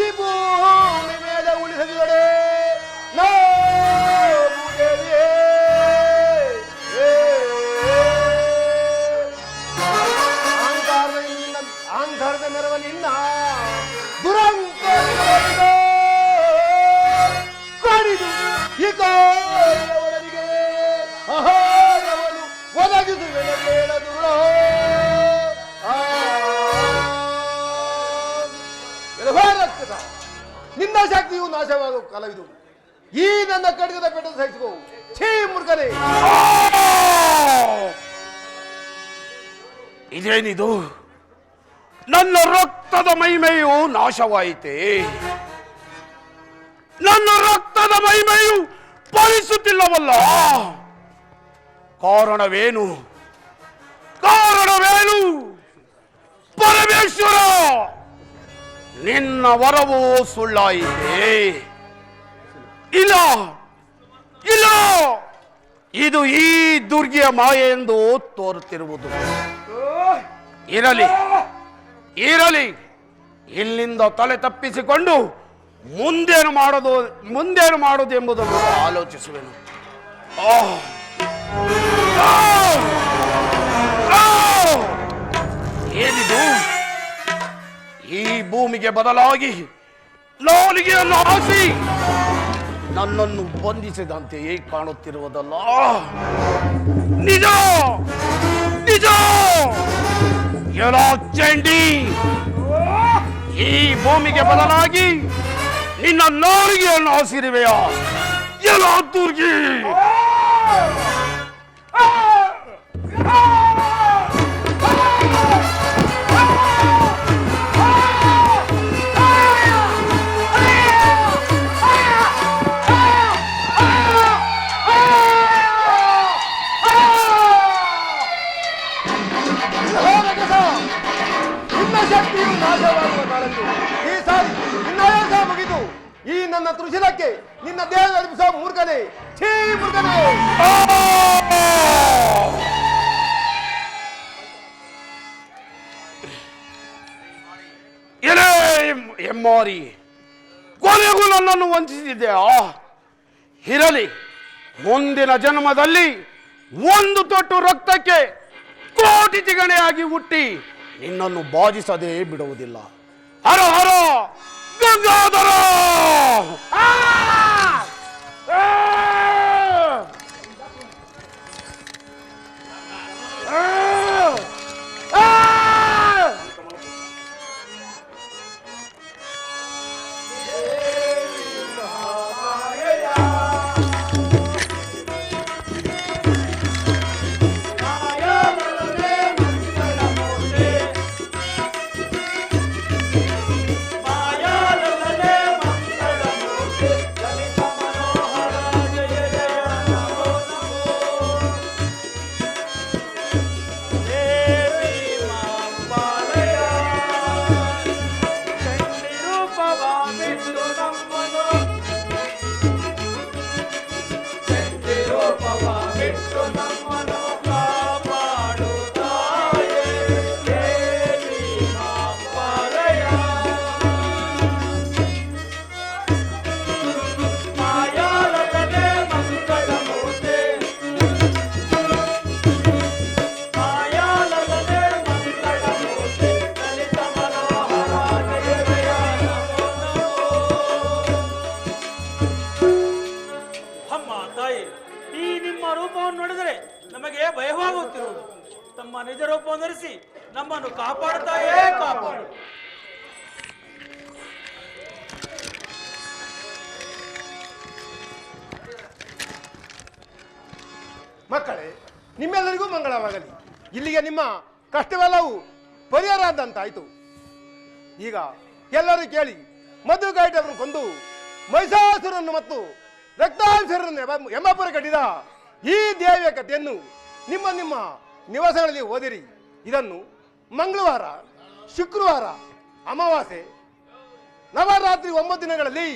ಈ ಭೂಮಿ ಮೇಲೆ ಉಳಿಸಿದಡೆ ಅಹಂಕಾರದ ಮೆರವ ನಿನ್ನ ದುರಂತ ಕಡಿದು ಈ ಕಾಯವರಿಗೆ ಆಹಾರವನ್ನು ಒದಗಿಸುವೆ ಕೇಳದುರ. ನಿನ್ನ ಶಕ್ತಿಯು ನಾಶವಾಗುವ ಕಾಲವಿದು. ಈ ನನ್ನ ಕಡಿಗದ ಪೆಟ್ಟು ಸಹಿಸಿಕೋ. ಛೀ ಮುರ್ಗನೆ! ಇದೇನಿದು? ನನ್ನ ರಕ್ತದ ಮೈಮೆಯು ನಾಶವಾಯಿತೆ. ನನ್ನ ರಕ್ತದ ಮೈಮೆಯು ಫಲಿಸುತ್ತಿಲ್ಲವಲ್ಲ. ಕಾರಣವೇನು? ಕಾರಣವೇನು? ಪರಮೇಶ್ವರ, ನಿನ್ನ ವರವು ಸುಳ್ಳಾಯಿತೆ. ಇಲ್ಲ ಇಲ್ಲ, ಇದು ಈ ದುರ್ಗಿಯ ಮಾಯೆ ಎಂದು ತೋರುತ್ತಿರುವುದು. ಇರಲಿ ಇರಲಿ, ಇಲ್ಲಿಂದ ತಲೆ ತಪ್ಪಿಸಿಕೊಂಡು ಮುಂದೇನು ಮಾಡೋದು ಎಂಬುದನ್ನು ಆಲೋಚಿಸುವೆನು. ಏನಿದು? ಈ ಭೂಮಿಗೆ ಬದಲಾಗಿ ನಾಲಿಗೆಯನ್ನು ಹಾಸಿ ನನ್ನನ್ನು ಬಂಧಿಸಿದಂತೆಯೇ ಕಾಣುತ್ತಿರುವುದಲ್ಲ. ನಿಜ ನಿಜ, ಎಲ್ಲ ಚಂಡಿ, ಈ ಭೂಮಿಗೆ ಬದಲಾಗಿ ನಿನ್ನ ನಾಲಿಗೆಯನ್ನು ಹಾಸಿರುವೆಯಾ ಎಲ್ಲ ದುರ್ಗಿ? ಈ ಸಾರಿ ನಿನ್ನಾಯಾಸ ಮುಗಿದು ಈ ನನ್ನ ತೃಷಿಲಕ್ಕೆ ನಿನ್ನ ದೇಹ ಅರ್ಪಿಸೋ ಮೂರ್ಖನೇ, ಛೀ ಮೂರ್ಖನೇ! ಎಲೆ ಎಮ್ಮಾರಿ, ಕೊನೆಗೂ ನನ್ನನ್ನು ವಂಚಿಸಿದ್ಯಾ? ಇರಲಿ, ಮುಂದಿನ ಜನ್ಮದಲ್ಲಿ ಒಂದು ತೊಟ್ಟು ರಕ್ತಕ್ಕೆ ಕೋಟಿ ತಿಗಣೆಯಾಗಿ ಹುಟ್ಟಿ ನಿನ್ನನ್ನು ಬಾಧಿಸದೇ ಬಿಡುವುದಿಲ್ಲ. ಹರ ಹರ ಗಂಗಾಧರ! ನಮಗೆ ಭಯವಾಗುತ್ತಿರುವುದು. ತಮ್ಮ ನಿಜ ರೂಪವನ್ನು ಧರಿಸಿ ನಮ್ಮನ್ನು ಕಾಪಾಡುತ್ತಾಯೇ ಕಾಪಾಡು. ಮಕ್ಕಳೇ, ನಿಮ್ಮೆಲ್ಲರಿಗೂ ಮಂಗಳವಾಗಲಿ. ಇಲ್ಲಿಗೆ ನಿಮ್ಮ ಕಷ್ಟವೆಲ್ಲವೂ ಪರಿಹಾರ ಆದಂತಾಯಿತು. ಈಗ ಎಲ್ಲರೂ ಕೇಳಿ, ಮಧುಗಾಯಿಟರನ್ನು ಕೊಂದು ಮಹಿಷಾಸುರನ್ನು ಮತ್ತು ರಕ್ತಾಂಶರನ್ನು ಎಂಬಪುರ ಕಟ್ಟಿದ ಈ ದೇವಿಯ ಕಥೆಯನ್ನು ನಿಮ್ಮ ನಿಮ್ಮ ನಿವಾಸಗಳಲ್ಲಿ ಓದಿರಿ. ಇದನ್ನು ಮಂಗಳವಾರ, ಶುಕ್ರವಾರ, ಅಮಾವಾಸ್ಯೆ, ನವರಾತ್ರಿ 9 ದಿನಗಳಲ್ಲಿ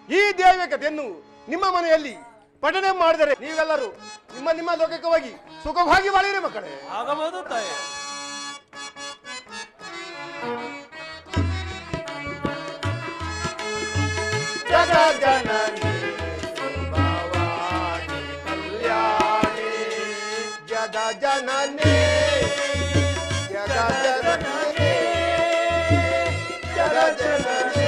ಈ ದೇವಿಯ ಕಥೆಯನ್ನು ನಿಮ್ಮ ಮನೆಯಲ್ಲಿ ಪಠನೆ ಮಾಡಿದರೆ ನೀವೆಲ್ಲರೂ ನಿಮ್ಮ ನಿಮ್ಮ ಲೋಕಕ್ಕೆ ಹೋಗಿ ಸುಖವಾಗಿ ಬಾಳಿರಿ ಮಕ್ಕಳೇ. ಆಗಬಹುದು ತಾಯಿ. ಜಗಜ್ಜನನಿ ಭವಾನಿ ಕಲ್ಯಾಣಿ, ಜಗಜ್ಜನನಿ ಜಗಜ್ಜನನಿ ಜಗಜ್ಜನನಿ.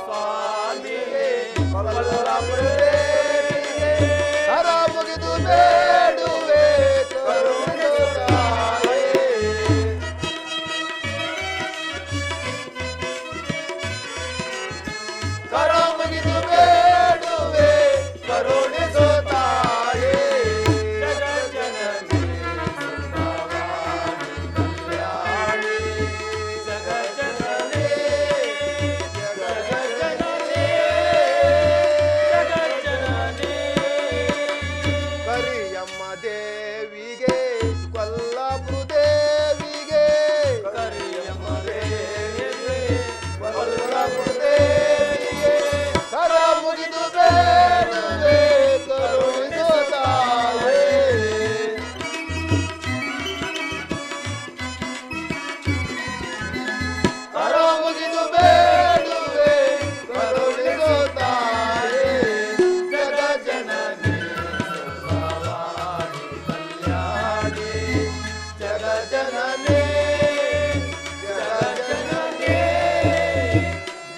ಸ್ವಾಮಿಗೆ ಕೊಲ್ಲಾಪುರ ದೇವಿಗೆ ಕರ ಮುಗಿದು ಬೇಡುವೆ ಕರುಣೆ ತಾಯೇ. ಕರ ಮುಗಿದು ಬೇಡುವೆ ಕರುಣಿಸೋ ತಾಯೇ. ಜಗಜ್ಜನನಿ ಸುಖವಾಣಿ ಕಲ್ಯಾಣಿ ಜಗಜ್ಜನನಿ ಜಗಜ್ಜನನಿ ಜಗಜ್ಜನನಿ. ಕರಿಯಮ್ಮ ದೇವಿಗೆ ಕೊಲ್ಲಾಪುರ ದೇವಿಗೆ ಕರಿಯಮ್ಮ ದೇವಿಗೆ ಕೊಲ್ಲಾಪುರ ದೇವಿಗೆ ಕರ ಮುಗಿದು ಬೇಡುವೆ ಕರುಣಿಸೋ ತಾಯೇ. ಕರ ಮುಗಿದು ಬೇಡುವೆ ಕರುಣಿಸೋ ತಾಯೇ. ಜಗಜ್ಜನನಿ ಸುಖವಾಣಿ ಕಲ್ಯಾಣಿ ಜಗಜ್ಜನನಿ ಜಗಜ್ಜನನಿ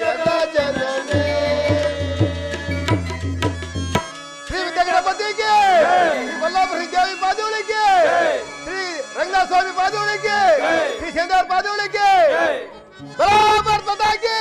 ಜಗಜ್ಜನನಿ. ಶ್ರೀ ವಿದ್ಯಾಗಣಪತಿಗೆ ಶ್ರೀ ಕೊಲ್ಲಾಪುರ ದೇವಿ ಪಾದೋಳಿಗೆ ಶ್ರೀ ರಂಗನಾಥ ಸ್ವಾಮಿ ಪಾದೋಳಿಗೆ ಶ್ರೀ ಸೇಂದ್ರ ಪಾದೋಳಿಗೆ ಬರಾಬರ್ ಪತಾಕಿ